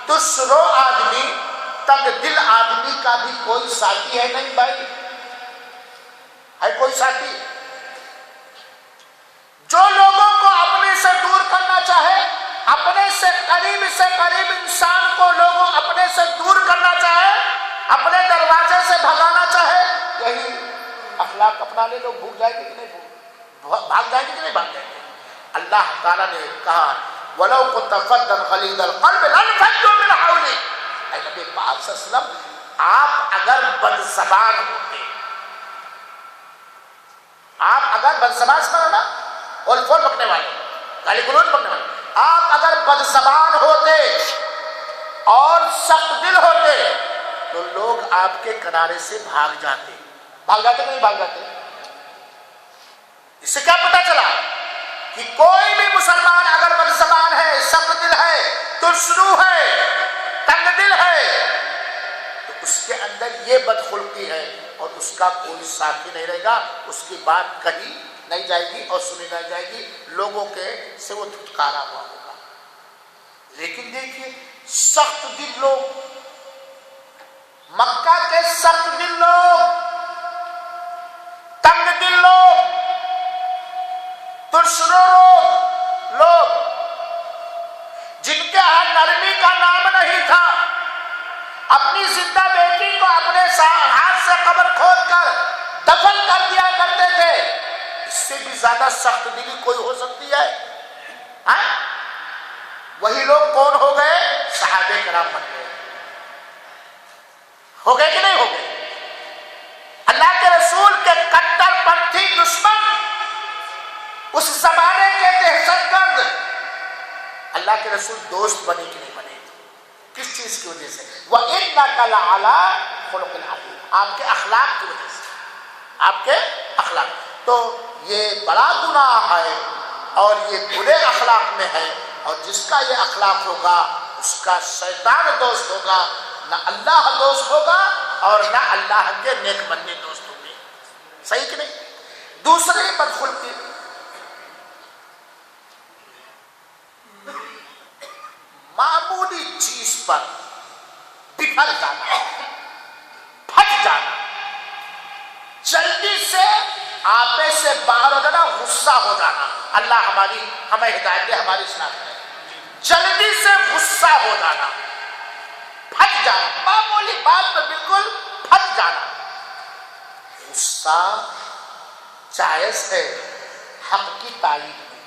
ترس رو آدمی، تنگ دل آدمی کا بھی کوئی ساتھی ہے نہیں بھائی، ہے کوئی ساتھی؟ جو لوگوں کو اپنے سے دور کرنا چاہے، اپنے سے قریب انسان کو لوگوں اپنے سے دور کرنا چاہے، اپنے دروازے سے بھگانا چاہے، یہی اخلاق اپنا لے، لوگ بھول جائیں گے کہ نہیں بھاگ جائیں گے کہ نہیں بھاگ جائیں گے؟ اللہ تعالیٰ نے کہا وَلَوْ كُنْتَ فَظًّا غَلِيظَ الْقَلْبِ لَانفَضُّوا مِنْ حَوْلِكَ۔ اے نبی پاک صلی اللہ علیہ وسلم، آپ اگر بد زبان ہوتے، آپ اگر بد زبان سے نا اور فون بکنے والے، گالی گلوچ بکنے والے، آپ اگر بد زبان ہوتے اور سخت دل ہوتے تو لوگ آپ کے کنارے سے بھاگ جاتے کہ نہیں بھاگ جاتے؟ اس سے کیا پتہ چلا کہ کوئی بھی مسلمان اگر بد زبان ہے، سخت دل ہے، ترسرو ہے، تنگ دل ہے، تو اس کے اندر یہ بدخلقی ہے اور اس کا کوئی ساتھی نہیں رہے گا، اس کی بات کہی نہیں جائے گی اور سنی نہیں جائے گی، لوگوں کے سے وہ دھتکارا ہوا ہوگا۔ لیکن دیکھیے سخت دل لوگ، مکہ کے سخت دل لوگ، تنگ دل لوگ، ترسرو لوگ، جن کے ہاں نرمی کا نام نہیں تھا، اپنی زندہ بیٹی کو اپنے ہاتھ سے قبر کھود کر دفن کر دیا کرتے تھے، اس سے بھی زیادہ سخت دلی کوئی ہو سکتی ہے؟ وہی لوگ کون ہو گئے؟ صحابہ کرام بن گئے، ہو گئے کہ نہیں ہو گئے؟ اللہ کے رسول کے کٹر پنتھی دشمن، اس زمانے کے دہشت گرد، اللہ کے رسول دوست بنے کہ نہیں بنے؟ کس چیز کی وجہ سے؟ وَإِنَّكَ لَعَلَىٰ خُلُقٍ عَظِيمٍ، آپ کے اخلاق کی وجہ سے، آپ کے اخلاق۔ تو یہ بڑا گناہ ہے اور یہ برے اخلاق میں ہے، اور جس کا یہ اخلاق ہوگا اس کا شیطان دوست ہوگا، نہ اللہ دوست ہوگا اور نہ اللہ کے نیک بندے دوست ہوں گے۔ صحیح کہ نہیں؟ دوسری بدخلقی، معمولی چیز پر بکھر جانا، پھٹ جانا، جلدی سے آپے سے باہر ہو جانا، غصہ ہو جانا۔ اللہ ہمیں ہدایت دے، ہماری اصلاح کرے۔ جلدی سے غصہ ہو جانا، پھٹ جانا، معمولی بات پر بالکل پھٹ جانا۔ غصہ جائز ہے حق کی تائید میں،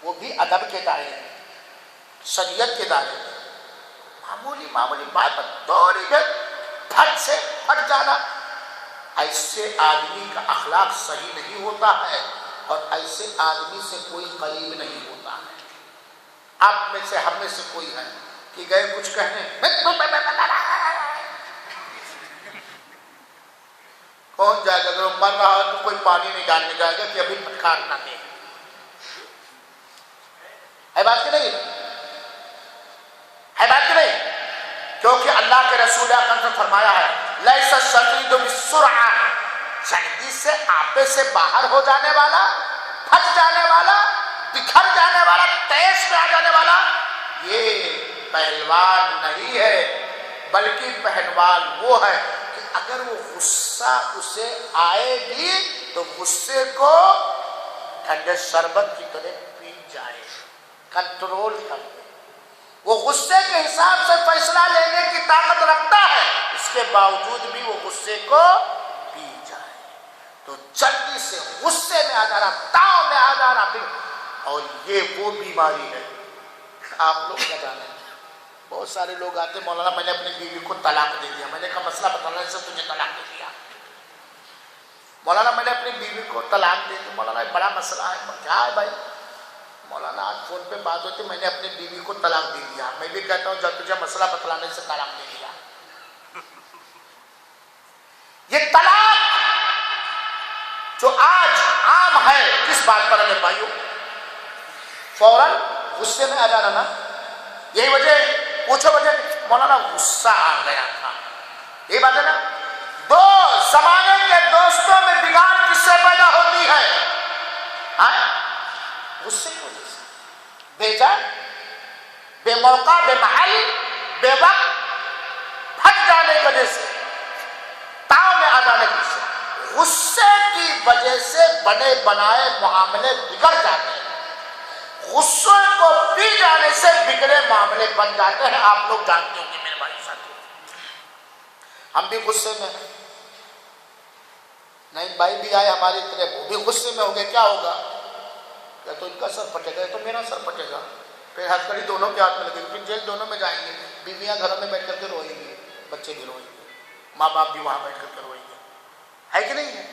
وہ بھی ادب کے دائرے میں، شریعت کے دائرے میں۔ معمولی بات پر تھوڑی دیر پھٹ سے پھٹ جانا، ایسے آدمی کا اخلاق صحیح نہیں ہوتا ہے اور ایسے آدمی سے کوئی قریب نہیں ہوتا ہے۔ آپ میں سے ہم میں سے کوئی ہے کہ گئے کچھ کہنے، کون جائے گا؟ اگر وہ مر رہا ہے تو کوئی پانی نہیں ڈالنے جائے گا کہ ابھی پھٹکار نہ دے، ہے بات کہ نہیں؟ ہے بات کہ نہیں؟ کیونکہ اللہ کے رسول اکرم نے فرمایا ہے لیس الشدید بالسرعہ، جلدی سے آپے سے باہر ہو جانے والا، پھٹ جانے والا، بکھر جانے والا، تیز میں آ جانے والا، یہ پہلوان نہیں ہے، بلکہ پہلوان وہ ہے کہ اگر وہ غصہ اسے آئے بھی تو غصے کو ٹھنڈے شربت کی طرح پی جائے، کنٹرول کر دے، وہ غصے کے حساب سے فیصلہ لینے کی طاقت رکھتا ہے، اس کے باوجود بھی وہ غصے کو پی جائے تو جلدی سے غصے میں آ جانا، تاؤ میں آ جانا، اور یہ وہ بیماری ہے آپ لوگ کیا جانیں۔ بہت سارے لوگ آتے ہیں، مولانا میں نے اپنی بیوی کو طلاق دے دیا، میں نے کہا مسئلہ بتانا سے تجھے طلاق دے دیا، مولانا میں نے اپنی بیوی کو طلاق دے دی، مولانا بڑا مسئلہ ہے، کیا ہے بھائی؟ مولانا آج فون پہ بات ہوتی، میں نے اپنی بیوی کو طلاق دے دیا، میں بھی کہتا ہوں جب تجھے مسئلہ بتلانے سے طلاق دے دیا۔ یہ طلاق جو آج عام ہے کس بات پر ہے بھائیو؟ فوراً غصے میں آ جانا نا، یہی وجہ پوچھو وجہ مولانا غصہ آ گیا تھا، یہی بات ہے نا۔ دو زمانے کے دوستوں میں بگاڑ کس سے پیدا ہوتی ہے؟ غصے کی وجہ سے، بے جا، بے موقع، بے محل، بے وقت پھٹ جانے کی وجہ سے، تاؤ میں آ جانے کی وجہ سے، غصے کی وجہ سے بنے بنائے معاملے بگڑ جاتے ہیں، غصے کو پی جانے سے بگڑے معاملے بن جاتے ہیں۔ آپ لوگ جانتے ہوں گے میرے بھائی ساتھیوں، ہم بھی غصے میں ہیں، نہیں بھائی بھی آئے ہماری طرف، وہ بھی غصے میں ہو گئے، کیا ہوگا؟ یا تو ان کا سر پھٹے گا یا تو میرا سر پھٹے گا، پھر ہتھکڑی دونوں کے ہاتھ میں لگے گی، پھر جیل دونوں میں جائیں گے، بیویاں گھروں میں بیٹھ کر کے روئیں گی، بچے بھی روئیں گے، ماں باپ بھی وہاں بیٹھ کر کے روئیں گے، ہے کہ نہیں ہے؟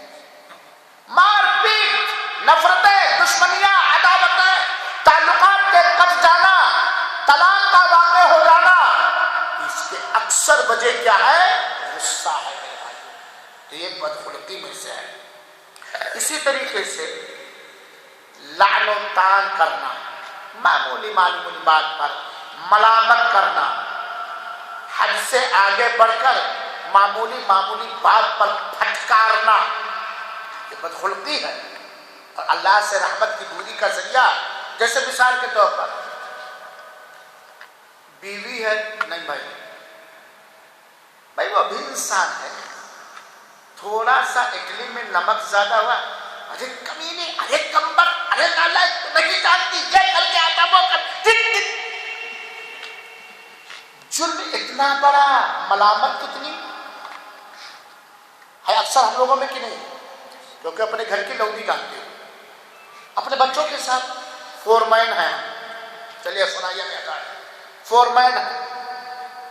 مار پیٹ، نفرتیں، دشمنیاں، عداوتیں، تعلقات کے کٹ جانا، طلاق کا واقع ہو جانا، اس کے اکثر وجہ کیا ہے؟ غصہ ہے میرے بھائی، تو یہ بدخلقی میں سے ہے۔ اسی طریقے سے لعن و طعن کرنا، معمولی بات پر ملامت کرنا، حد سے آگے بڑھ کر معمولی بات پر پھٹکارنا، یہ بدخلقی ہے اور اللہ سے رحمت کی دوری کا ذریعہ۔ جیسے مثال کے طور پر بیوی ہے، نہیں بھائی وہ بھی انسان ہے، تھوڑا سا اڈلی میں نمک زیادہ ہوا، ارے کمینے، ارے کمبخت، ارے نالائق، تو نہیں جانتی، یہ کر کے آتا وہ کر، جرم اتنا بڑا، ملامت کتنی ہے اکثر ہم لوگوں میں کہ نہیں؟ کیونکہ اپنے گھر کی لوگی جانتے ہو، اپنے بچوں کے ساتھ فورمین ہے، چلیے سنائیے میں کہا فورمین ہے،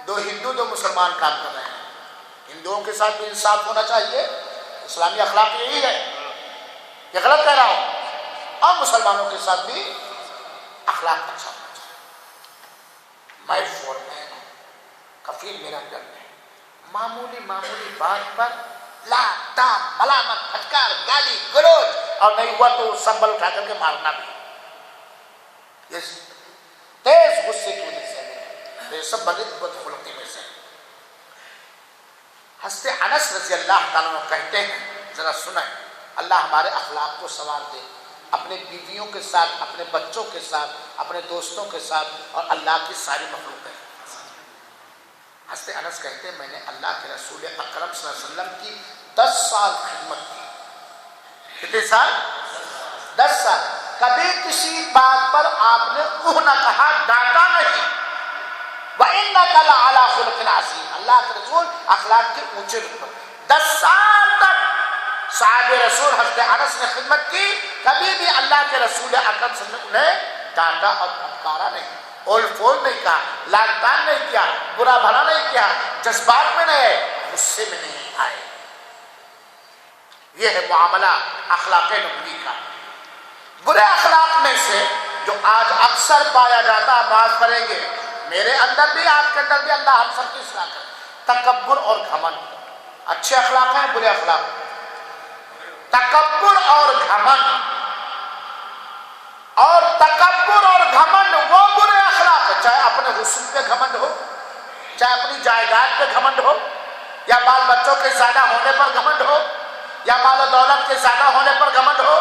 دو ہندو دو مسلمان کام کر رہے ہیں، ہندوؤں کے ساتھ بھی انصاف ہونا چاہیے، اسلامی اخلاق یہی ہے، یہ غلط کہہ رہا ہوں، اور مسلمانوں کے ساتھ بھی اخلاق اچھا ہونا چاہیے۔ میں فورمین ہوں، کفیل میرا گھر ہے، معمولی بات پر لا تام، ملامت، پھٹکار، گالی گلوچ، اور نہیں ہوا تو سنبل اٹھا کر کے مارنا بھی، یہ تیز غصے کی وجہ سے، یہ سب بدخلقی میں سے۔ حضرت انس رضی اللہ تعالیٰ عنہ کہتے ہیں، ذرا سنیں، اللہ ہمارے اخلاق کو سنوار دے، اپنے بیویوں کے ساتھ، اپنے بچوں کے ساتھ، اپنے دوستوں کے ساتھ، اور اللہ کی ساری مخلوق ہے۔ حضرت انس کہتے ہیں میں نے اللہ کے رسول اکرم صلی اللہ علیہ وسلم کی 10 سال خدمت کی۔ کتنے سال؟ 10 سال۔ کبھی کسی بات پر آپ نے اوہ نہ کہا، ڈانٹا نہیں۔ وَإِنَّكَ لَعَلَىٰ خُلُقٍ عَظِيمٍ، اللہ کے رسول اخلاق کے اونچے رتبے پر 10 سال تک صاحب رسول حضرت انس نے خدمت کی، کبھی بھی اللہ کے رسول اکرم صلی اللہ علیہ وسلم نے ڈانٹا اور پھٹکارا نہیں، اول فول نہیں کہا، لاگ تان نہیں کیا، برا بھلا نہیں کیا، جذبات میں نہیں، غصے میں نہیں آئے۔ یہ ہے معاملہ اخلاق نبوی کا۔ برے اخلاق میں سے جو آج اکثر پایا جاتا، بات کریں گے، میرے اندر بھی آپ کے اندر بھی، اللہ ہم سب کی اصلاح کرے، تکبر اور گھمنڈ۔ اچھے اخلاق ہیں، برے اخلاق، تکبر اور گھمنڈ، اور تکبر اور گھمنڈ وہ برے اخلاق ہیں، چاہے اپنے حسن پہ گھمنڈ ہو، چاہے اپنی جائیداد پہ گھمنڈ ہو، یا بال بچوں کے زیادہ ہونے پر گھمنڈ ہو، یا مال و دولت کے زیادہ ہونے پر گھمنڈ ہو،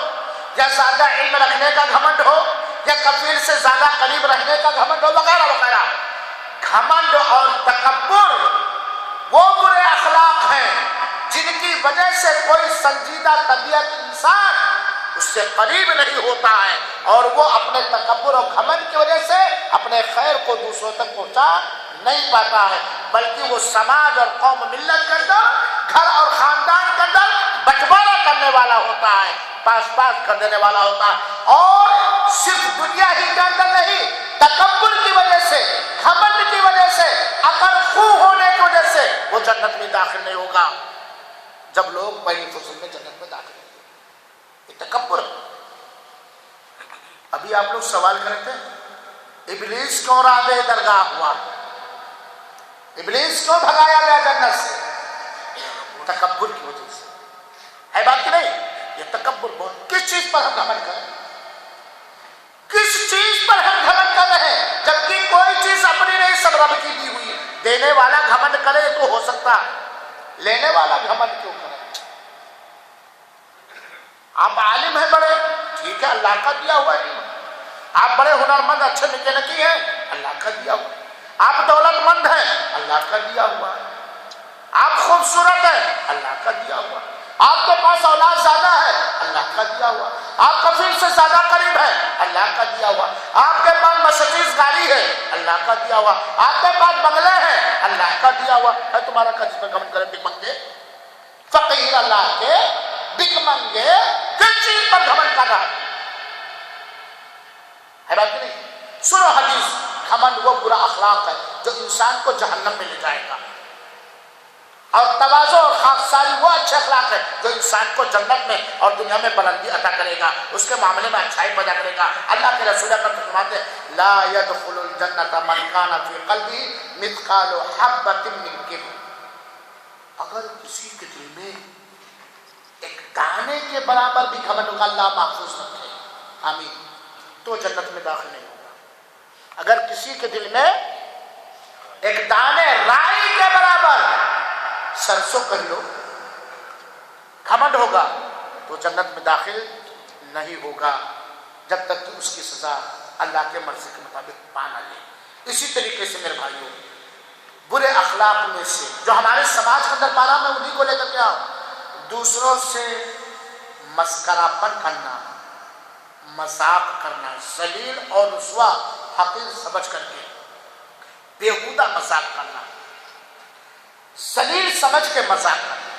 یا زیادہ علم رکھنے کا گھمنڈ ہو، یا کفیل سے زیادہ قریب رہنے کا گھمنڈ ہو، وغیرہ وغیرہ۔ گھمنڈ اور تکبر وہ برے اخلاق ہیں جن کی وجہ سے کوئی سنجیدہ طبیعت انسان اس سے قریب نہیں ہوتا ہے، اور وہ اپنے تکبر اور گھمنڈ کی وجہ سے اپنے خیر کو دوسروں تک پہنچا نہیں پاتا ہے، بلکہ وہ سماج اور قوم ملت کے اندر، گھر اور خاندان کے اندر بٹوارا کرنے والا ہوتا ہے، پاس پاس کر دینے والا ہوتا ہے، اور صرف دنیا ہی کے اندر نہیں، تکبر کی وجہ سے، گھمنڈ کی وجہ سے، عقل خو ہونے کی وجہ سے وہ جنت میں داخل نہیں ہوگا جب لوگ پہلی فرصت میں جنت میں داخل ہوں گے۔ یہ تکبر۔ ابھی آپ لوگ سوال کرتے تھے ابلیس کیوں رابع درگاہ ہوا، ابلیس کیوں بھگایا گیا جنت سے؟ تکبر کی وجہ سے ہے بات کہ نہیں؟ یہ تکبر بہت، کس چیز پر ہم گھمنڈ کریں، کس چیز پر ہم گھمنڈ کر رہے ہیں جبکہ کوئی چیز اپنی نہیں، سب رب کی دی ہوئی ہے۔ دینے والا گھمنڈ کرے تو ہو سکتا ہے، لینے والا گھمنڈ کیوں کرے؟ آپ عالم ہیں بڑے، ٹھیک ہے، اللہ کا دیا ہوا علم۔ آپ بڑے ہنرمند، اچھے میکینکی ہیں، اللہ کا دیا ہوا۔ آپ دولت مند ہیں، اللہ کا دیا ہوا۔ آپ خوبصورت ہیں، اللہ کا دیا ہوا۔ آپ کے پاس اولاد زیادہ ہے، اللہ کا دیا ہوا۔ آپ کفیل سے زیادہ قریب ہیں، اللہ کا دیا ہوا۔ آپ کے پاس مرسڈیز گاڑی ہے، اللہ کا دیا ہوا۔ آپ کے پاس بنگلے ہیں، اللہ کا دیا ہوا ہے۔ تمہارا کا جس پر گھمنڈ کرے، بک منگے فقیر اللہ کے، بک منگے، کس چیز پر گھمنڈ کر رہا ہے بات نہیں؟ سنو حدیث، گھمنڈ وہ برا اخلاق ہے جو انسان کو جہنم میں لے جائے گا، اور تواضع اور خاکساری وہ اچھے اخلاق ہے جو انسان کو جنت میں اور دنیا میں بلندی عطا کرے گا، اس کے معاملے میں اچھائی پیدا کرے گا۔ اللہ کے رسول اکرم فرماتے ہیں لا يدخل الجنت من كان في قلبه مثقال حبة من كبر۔ اگر کسی کے دل میں ایک دانے کے برابر بھی گھمنڈ کا اللہ محفوظ رکھے، آمین، تو جنت میں داخل نہیں ہوگا۔ اگر کسی کے دل میں ایک دانے رائی کے برابر، سرسوں کر لو، گھمنڈ ہوگا تو جنت میں داخل نہیں ہوگا جب تک کہ اس کی سزا اللہ کے مرضی کے مطابق پا نہ لے۔ اسی طریقے سے میرے بھائیوں، برے اخلاق میں سے جو ہمارے سماج کے اندر پالا، میں انہیں کو لے کر کے آؤں، دوسروں سے مسخرہ پن کرنا، مذاق کرنا، ذلیل اور رسوا حقیر سمجھ کر کے بیہودہ مذاق کرنا، ذلیل سمجھ کے مذاق کرنا،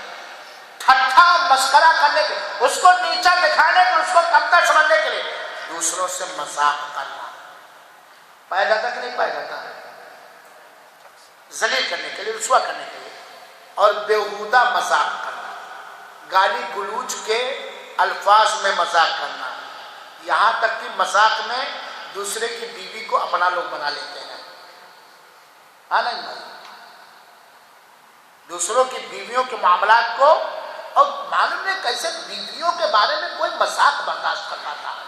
ٹھٹھا مسخرہ کرنے کے، اس کو نیچا دکھانے کے، اس کو کمتر سمجھنے کے لیے دوسروں سے مذاق کرنا، پایا جاتا کہ نہیں پایا جاتا ہے؟ ذلیل کرنے کے لیے، رسوا کرنے کے لیے، اور بیہودہ مذاق کرنا، گالی گلوچ کے الفاظ میں مذاق کرنا، یہاں تک کہ مذاق میں دوسرے کی بیوی کو اپنا لوگ بنا لیتے ہیں، ہاں نہیں بھائی؟ دوسروں کی بیویوں کے معاملات کو، اور معلوم نہیں کیسے بیویوں کے بارے میں کوئی مذاق برداشت کر پاتا ہے،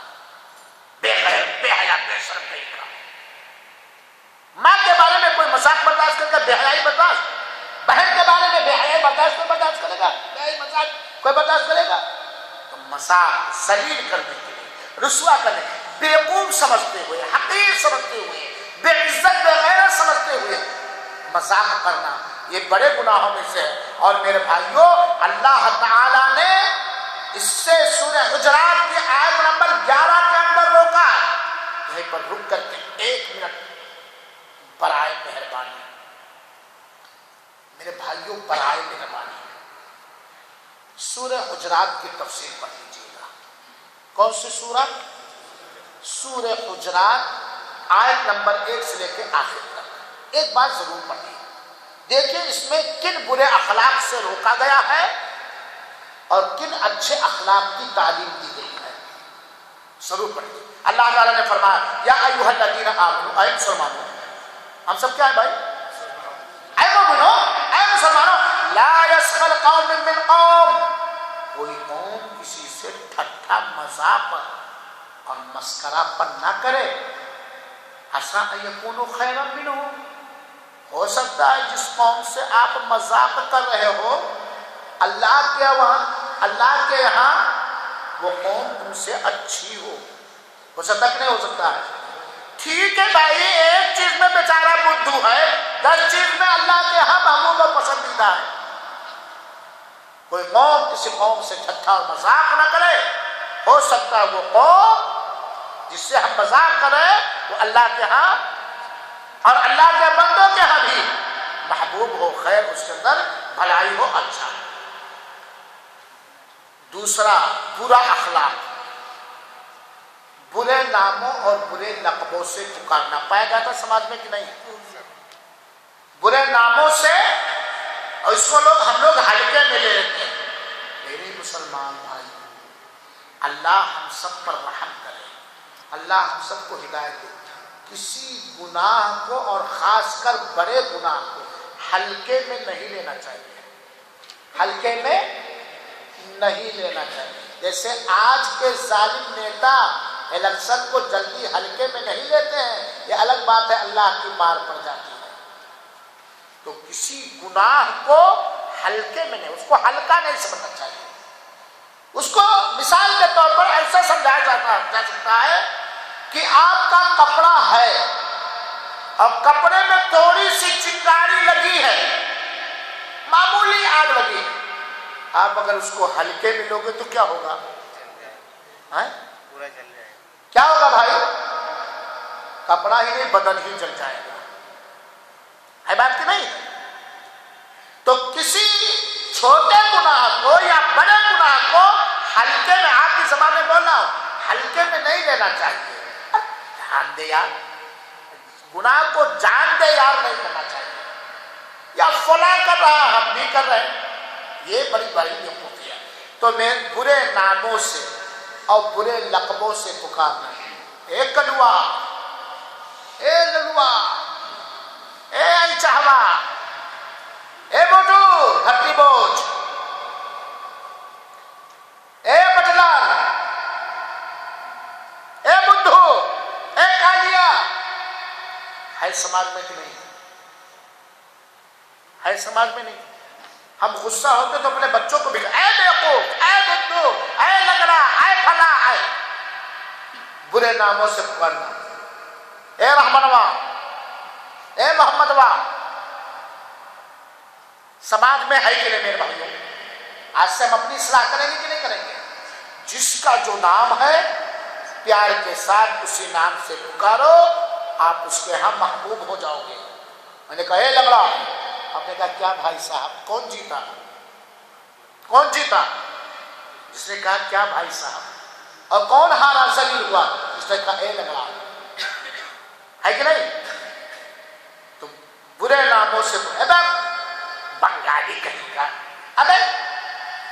بے غیر، بے حیا، بے شرم نہیں کا۔ ماں کے بارے میں کوئی مذاق برداشت کرے گا، بے حیائی برداشت، بہن کے بارے میں بے حیائی برداشت کوئی برداشت کرے گا، بے حیائی مذاق کوئی برداشت کرے گا؟ تو مذاق ذلیل کرنے کے لیے، رسوا کرنے، بیوقوف سمجھتے ہوئے، حقیر سمجھتے ہوئے، بے عزت، بے غیرت سمجھتے ہوئے مذاق کرنا، یہ بڑے گناہوں میں سے ہے۔ اور میرے بھائیوں، اللہ تعالیٰ نے اس سے سورہ حجرات کی آیت نمبر 11 کے اندر روکا ہے۔ یہیں پر رک کر کے 1 منٹ برائے مہربانی، میرے بھائیوں، برائے مہربانی سورہ حجرات کی تفسیر پڑھ لیجیے گا۔ کون سی سورہ؟ سورہ حجرات، آیت نمبر 1 سے لے کے آخر تک ایک بات ضرور پڑھیے، دیکھیں اس میں کن برے اخلاق سے روکا گیا ہے اور کن اچھے اخلاق کی تعلیم دی گئی ہے، ضرور پڑھیے۔ اللہ تعالیٰ نے فرمایا یا ایھا الذین آمنوا، اے مسلمانوں، ہم سب کیا ہے بھائی؟ اے مومنو، اے مسلمانوں، لا یسخر قوم من قوم، کوئی قوم کسی سے ٹھٹھا مذاق اور مسخرہ پن نہ کرے، عسیٰ ان یکونوا خیرا منہم، ہو سکتا ہے جس قوم سے آپ مذاق کر رہے ہو، اللہ کے یہاں وہ قوم تم سے اچھی ہو سکتا کہ نہیں ہو سکتا ہے؟ ٹھیک ہے بھائی، ایک چیز میں بیچارہ بدھو ہے، 10 چیز میں اللہ کے یہاں محبوب اور پسندیدہ ہے۔ کوئی قوم کسی قوم سے ٹھٹھا اور مذاق نہ کرے، ہو سکتا ہے وہ قوم جس سے ہم مذاق کریں وہ اللہ کے ہاں اور اللہ کے بندوں کے ہاں بھی محبوب ہو، خیر اس کے اندر بھلائی ہو، اچھا ہے۔ دوسرا برا اخلاق، برے ناموں اور برے لقبوں سے پکارنا پایا جاتا سماج میں کہ نہیں؟ برے ناموں سے، اور اس کو ہم لوگ ہلکے میں لے لیتے ہیں۔ میرے مسلمان بھائی، اللہ ہم سب پر رحم کرے، اللہ ہم سب کو ہدایت دے۔ کسی گناہ کو اور خاص کر بڑے گناہ کو ہلکے میں نہیں لینا چاہیے، ہلکے میں نہیں لینا چاہیے۔ جیسے آج کے ظالم نیتا الیکشن کو جلدی ہلکے میں نہیں لیتے ہیں، یہ الگ بات ہے، اللہ کی مار پڑ جاتی ہے۔ تو کسی گناہ کو ہلکے میں نہیں، اس کو ہلکا نہیں سمجھنا چاہیے۔ اس کو مثال کے طور پر ایسا سمجھایا جا سکتا ہے کہ آپ کا کپڑا ہے اور کپڑے میں تھوڑی سی چنگاری لگی ہے، معمولی آگ لگی ہے، آپ اگر اس کو ہلکے میں لوگے تو کیا ہوگا؟ کیا ہوگا بھائی؟ کپڑا ہی نہیں، بدن ہی جل جائے گا، ہے بات کہ نہیں؟ تو کسی چھوٹے گناہ کو یا بڑے گناہ کو ہلکے میں، آپ کی زبان میں بول رہا ہوں، ہلکے میں نہیں لینا چاہیے۔ دھیان دے یار، گناہ کو جان دے یار، نہیں کرنا چاہیے۔ یا فلاں کر رہا ہم بھی کر رہے ہیں، یہ بڑی بڑی بیوقوفی ہے۔ تو میں برے ناموں سے اور برے لقبوں سے پکارنا ہے، اے کلوا، اے للوا، اے چہوا، اے موٹو ہٹی بوجھ، اے بٹلر، اے بدھو، اے کالیا، ہے سماج میں کہ نہیں؟ ہے سماج میں نہیں؟ ہم غصہ ہوتے تو اپنے بچوں کو بھی اے بیوقوف، اے بدھو، اے لنگڑا، اے پھلا، اے برے ناموں سے پکارنا، اے رحمنوا، اے محمدوا۔ سماج میں ہے کہ نہیں میرے بھائیوں؟ آج سے ہم اپنی اصلاح کریں گے کہ نہیں کریں گے؟ جس کا جو نام ہے پیار کے ساتھ اسی نام سے پکارو، آپ اس کے ہم محبوب ہو جاؤ گے۔ میں نے کہا اے لنگڑا، آپ نے کہا کیا بھائی صاحب؟ کون جیتا؟ کون جیتا؟ جس نے کہا کیا بھائی صاحب۔ اور کون ہارا ذلیل ہوا؟ جس نے کہا اے لنگڑا، ہے کہ نہیں؟ تو برے ناموں سے بنگالی کہیں کا، ابے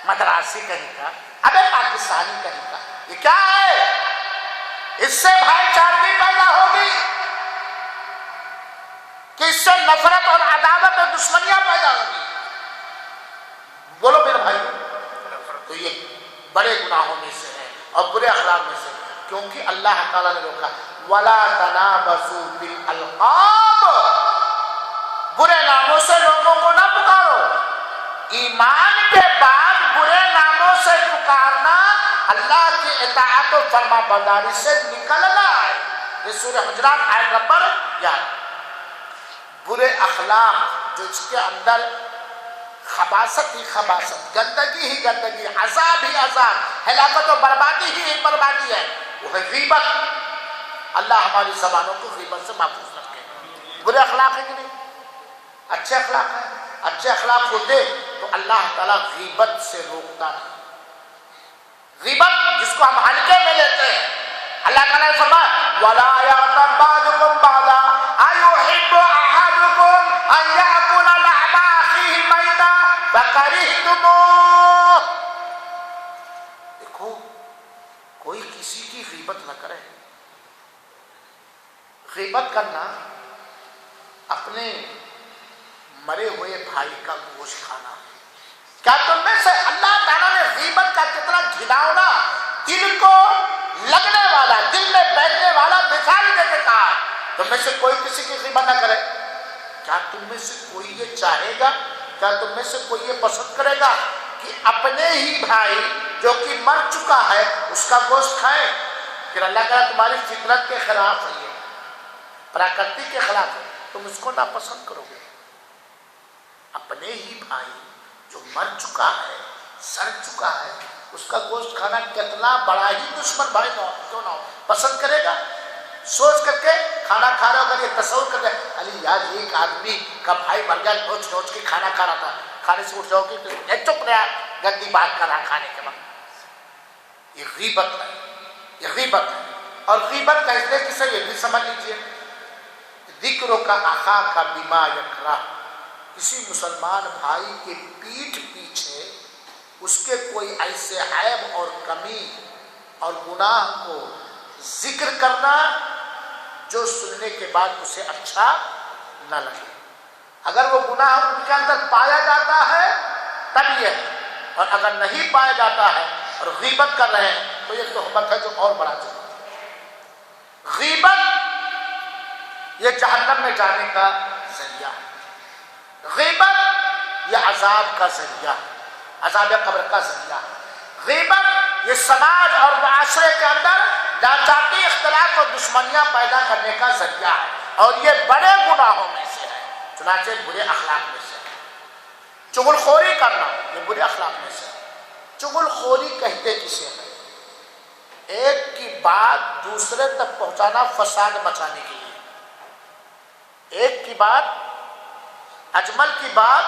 مدراسی کہیں کا، ابے پاکستانی کہیں کا، یہ کیا ہے؟ اس سے بھائی چارگی پیدا ہوگی کہ اس سے نفرت اور عداوت اور دشمنیاں پیدا ہوگی۔ بولو میرے بھائی، تو یہ بڑے گناہوں میں سے ہے اور برے اخلاق میں سے، کیونکہ اللہ تعالیٰ نے روکا وَلَا تَنَابَزُوا بِالْأَلْقَابِ، برے ناموں سے لوگوں کو نہ پکارو۔ ایمان کے بعد برے ناموں سے پکارنا اللہ کی اطاعت و فرما برداری سے نکلنا ہے۔ یہ سورہ حجرات آیت نمبر 11۔ برے اخلاق جو اس کے اندر خباثت ہی خباثت، گندگی ہی گندگی، عذاب ہی عذاب، ہلاکت و بربادی ہی بربادی ہے، وہ ہے غیبت۔ اللہ ہماری زبانوں کو غیبت سے محفوظ رکھے۔ برے اخلاق ہے کہ نہیں؟ اچھے اخلاق ہیں۔ اچھے اخلاق ہوتے تو اللہ تعالیٰ غیبت سے روکتا نہیں۔ غیبت جس کو ہم ہلکے میں لیتے ہیں، اللہ تعالیٰ نے فرمایا وَلَا يَغْتَبْ بَعْضُكُمْ بَعْضًا أَيُحِبُّ أَحَدُكُمْ أَن يَأْكُلَ لَحْمَ أَخِيهِ مَيْتًا فَكَرِهْتُمُوهُ۔ دیکھو، کوئی کسی کی غیبت نہ کرے۔ غیبت کرنا اپنے مرے ہوئے بھائی کا گوشت کھانا۔ کیا تم میں سے، اللہ تعالیٰ نے غیبت کا کتنا گھناؤنا، دل کو لگنے والا، دل میں بیٹھنے والا مثال دے کے کہا تم میں سے کوئی کسی کی غیبت نہ کرے۔ کیا تم میں سے کوئی یہ چاہے گا، کیا تم میں سے کوئی یہ پسند کرے گا کہ اپنے ہی بھائی جو کہ مر چکا ہے اس کا گوشت کھائے؟ پھر اللہ تعالیٰ تمہاری فطرت کے خلاف ہے، یہ پراکرتی کے خلاف ہے، تم اس کو ناپسند کرو گے۔ اپنے ہی بھائی جو مر چکا ہے، سڑ چکا ہے، اس کا گوشت کھانا کتنا بڑا ہی دشمن بھائی کیوں نہ ہو، پسند کرے گا؟ سوچ کر کے کھانا کھا رہے ہو اگر یہ تصور کر رہے علی یار ایک آدمی کا بھائی مر گیا نوچ نوچ کے کھانا کھا رہا تھا, کھانے سے اٹھ جاؤ گے چپ رہا گندی بات کر رہا کھانے کے وقت. یہ غیبت ہے, یہ غیبت ہے. اور غیبت کہتے کسے یہ بھی سمجھ لیجیے, ذکر کا اخا کا بما یکرہ, کسی مسلمان بھائی کے پیٹھ پیچھے اس کے کوئی ایسے عیب اور کمی اور گناہ کو ذکر کرنا جو سننے کے بعد اسے اچھا نہ لگے. اگر وہ گناہ ان کے اندر پایا جاتا ہے تب یہ ہے, اور اگر نہیں پایا جاتا ہے اور غیبت کر رہے ہیں تو یہ تہمت ہے جو اور بڑا جرم ہے. غیبت یہ جہنم میں جانے کا ذریعہ ہے. غیبت یہ عذاب کا ذریعہ ہے, عذاب قبر کا ذریعہ ہے. غیبت یہ سماج اور معاشرے کے اندر ذاتی اختلاف اور دشمنیاں پیدا کرنے کا ذریعہ ہے, اور یہ بڑے گناہوں میں سے ہے, چنانچہ برے اخلاق میں سے ہے. چغل خوری کرنا یہ برے اخلاق میں سے ہے. چغل خوری کہتے کسے ہیں؟ ایک کی بات دوسرے تک پہنچانا فساد مچانے کے لیے. ایک کی بات, اجمل کی بات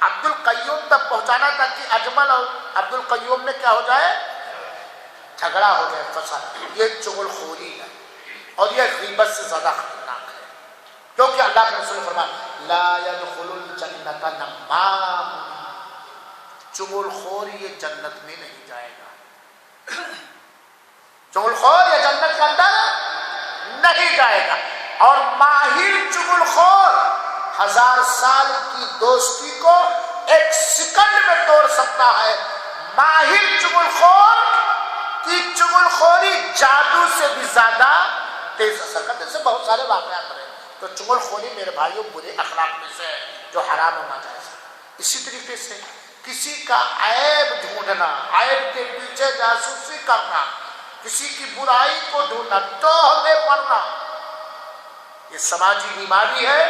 عبد القیوم تک پہنچانا تاکہ اجمل اور عبد القیوم میں کیا ہو جائے, جھگڑا ہو جائے, فساد. یہ چغل خوری ہے اور یہ غیبت سے زیادہ خطرناک ہے, کیونکہ اللہ کے رسول نے فرمایا لا يدخل الجنت نمام, چغل خور یہ جنت میں نہیں جائے گا. چغل خور یہ جنت کے اندر نہیں جائے گا. اور ماہر چغل خور 1000 سال کی دوستی کو ایک سیکنڈ میں توڑ سکتا ہے. ماہر چغل خور کی چغل خوری جادو سے بھی زیادہ تیز اثر کرتے. سے بہت سارے واقعات رہے. تو چغل خوری میرے بھائیوں برے اخلاق میں سے ہے جو حرام ہونا جائز. اسی طریقے سے کسی کا عیب ڈھونڈنا, عیب کے پیچھے جاسوسی کرنا, کسی کی برائی کو ڈھونڈنا, توہمے پڑنا, یہ سماجی بیماری ہے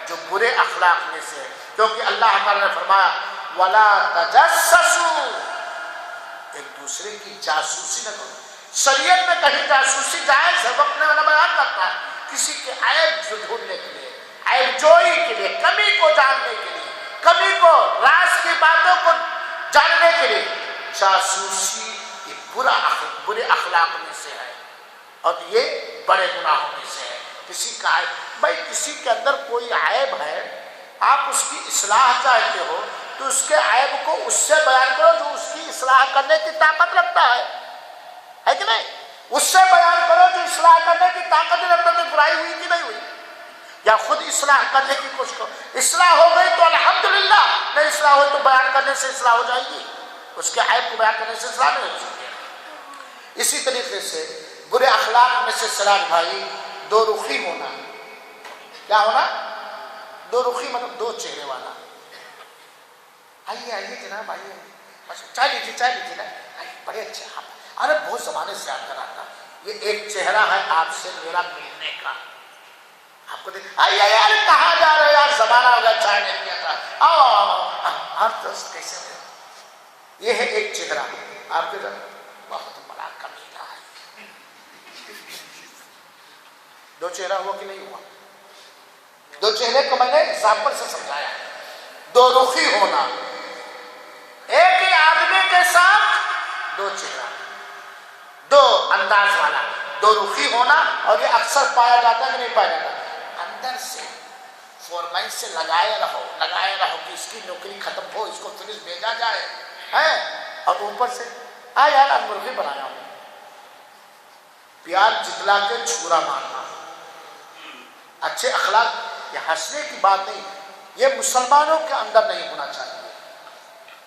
جو برے اخلاق میں سے ہے. کیونکہ اللہ تعالیٰ نے فرمایا وَلَا تَجَسَّسُوا, ایک دوسرے کی جاسوسی نہ کرو. شریعت میں کہیں جاسوسی جائز ہے, وقت میں بیان کرتا ہے کسی کے عیب ڈھونڈنے کے لیے, عیب جوئی کے لیے, کمی کو جاننے کے لیے, کمی کو, راز کی باتوں کو جاننے کے لیے. جاسوسی یہ برے اخلاق میں سے ہے اور یہ بڑے گناہوں میں سے ہے. کسی کا عیب, بھائی کسی کے اندر کوئی عیب ہے, آپ اس کی اصلاح چاہتے ہو تو اس کے عیب کو اس سے بیان کرو جو اس کی اصلاح کرنے کی طاقت رکھتا ہے کہ نہیں. اس سے بیان کرو جو اصلاح کرنے کی طاقت نہیں رکھتا. تو برائی ہوئی کہ نہیں ہوئی, یا خود اصلاح کرنے کی کوشش کرو. اصلاح ہو گئی تو الحمدللہ, نہیں اصلاح ہوئی تو بیان کرنے سے اصلاح ہو جائے گی, اس کے عیب کو بیان کرنے سے اصلاح نہیں ہو سکتی. اسی طریقے سے برے اخلاق میں سے سراج بھائی دو رخی ہونا. کیا ہونا؟ دو رخی مطلب دو چہرے والا. آئیے جناب آئیے, چائے لیجیے نا, بڑے اچھے آپ, ارے بہت زمانے سے یاد کر رہا تھا. یہ ایک چہرہ ہے آپ سے میرا ملنے کا. آپ کو دیکھ آئیے ارے کہاں جا رہے یار, زمانہ ہو گیا چائے نہیں پیا تھا, آؤ آپ دوست کیسے ہیں. یہ ہے ایک چہرہ آپ کے جب بہت بڑا کمینہ ہے. دو چہرہ ہوا کہ نہیں ہوا؟ دو چہرے کو میں نے ایگزامپل سے سمجھایا. دو رخی ہونا, ایک ہی آدمی کے ساتھ دو چہرہ, دو انداز والا, دو رخی ہونا. اور یہ اکثر پایا جاتا ہے کہ نہیں پایا جاتا. اندر سے فورمائن سے لگائے رہو کہ اس کی نوکری ختم ہو, اس کو فنش بھیجا جائے ہے, اور اوپر سے یار اب مرغی بنایا ہوں, پیار جتلا کے چھورا مارنا. اچھے اخلاق, یہ ہنسنے کی بات نہیں, یہ مسلمانوں کے اندر نہیں ہونا چاہیے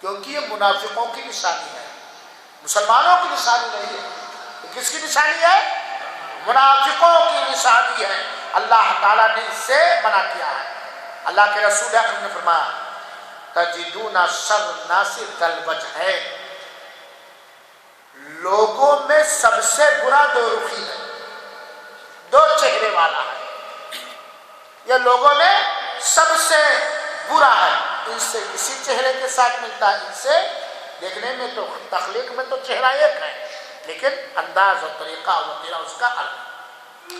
کیونکہ یہ منافقوں کی نشانی ہے, مسلمانوں کی نشانی نہیں ہے. یہ کس کی نشانی ہے؟ منافقوں کی نشانی ہے. اللہ تعالیٰ نے اس سے منع کیا ہے. اللہ کے رسول اکرم نے فرمایا تجدون شر الناس ذا الوجہین, لوگوں میں سب سے برا دو رخی ہے, دو چہرے والا ہے. یہ لوگوں میں سب سے برا ہے. ان سے اسی چہرے کے ساتھ ملتا ہے, ان سے دیکھنے میں تو تخلیق میں تو چہرہ ایک ہے لیکن انداز اور طریقہ اور اس کا الگ.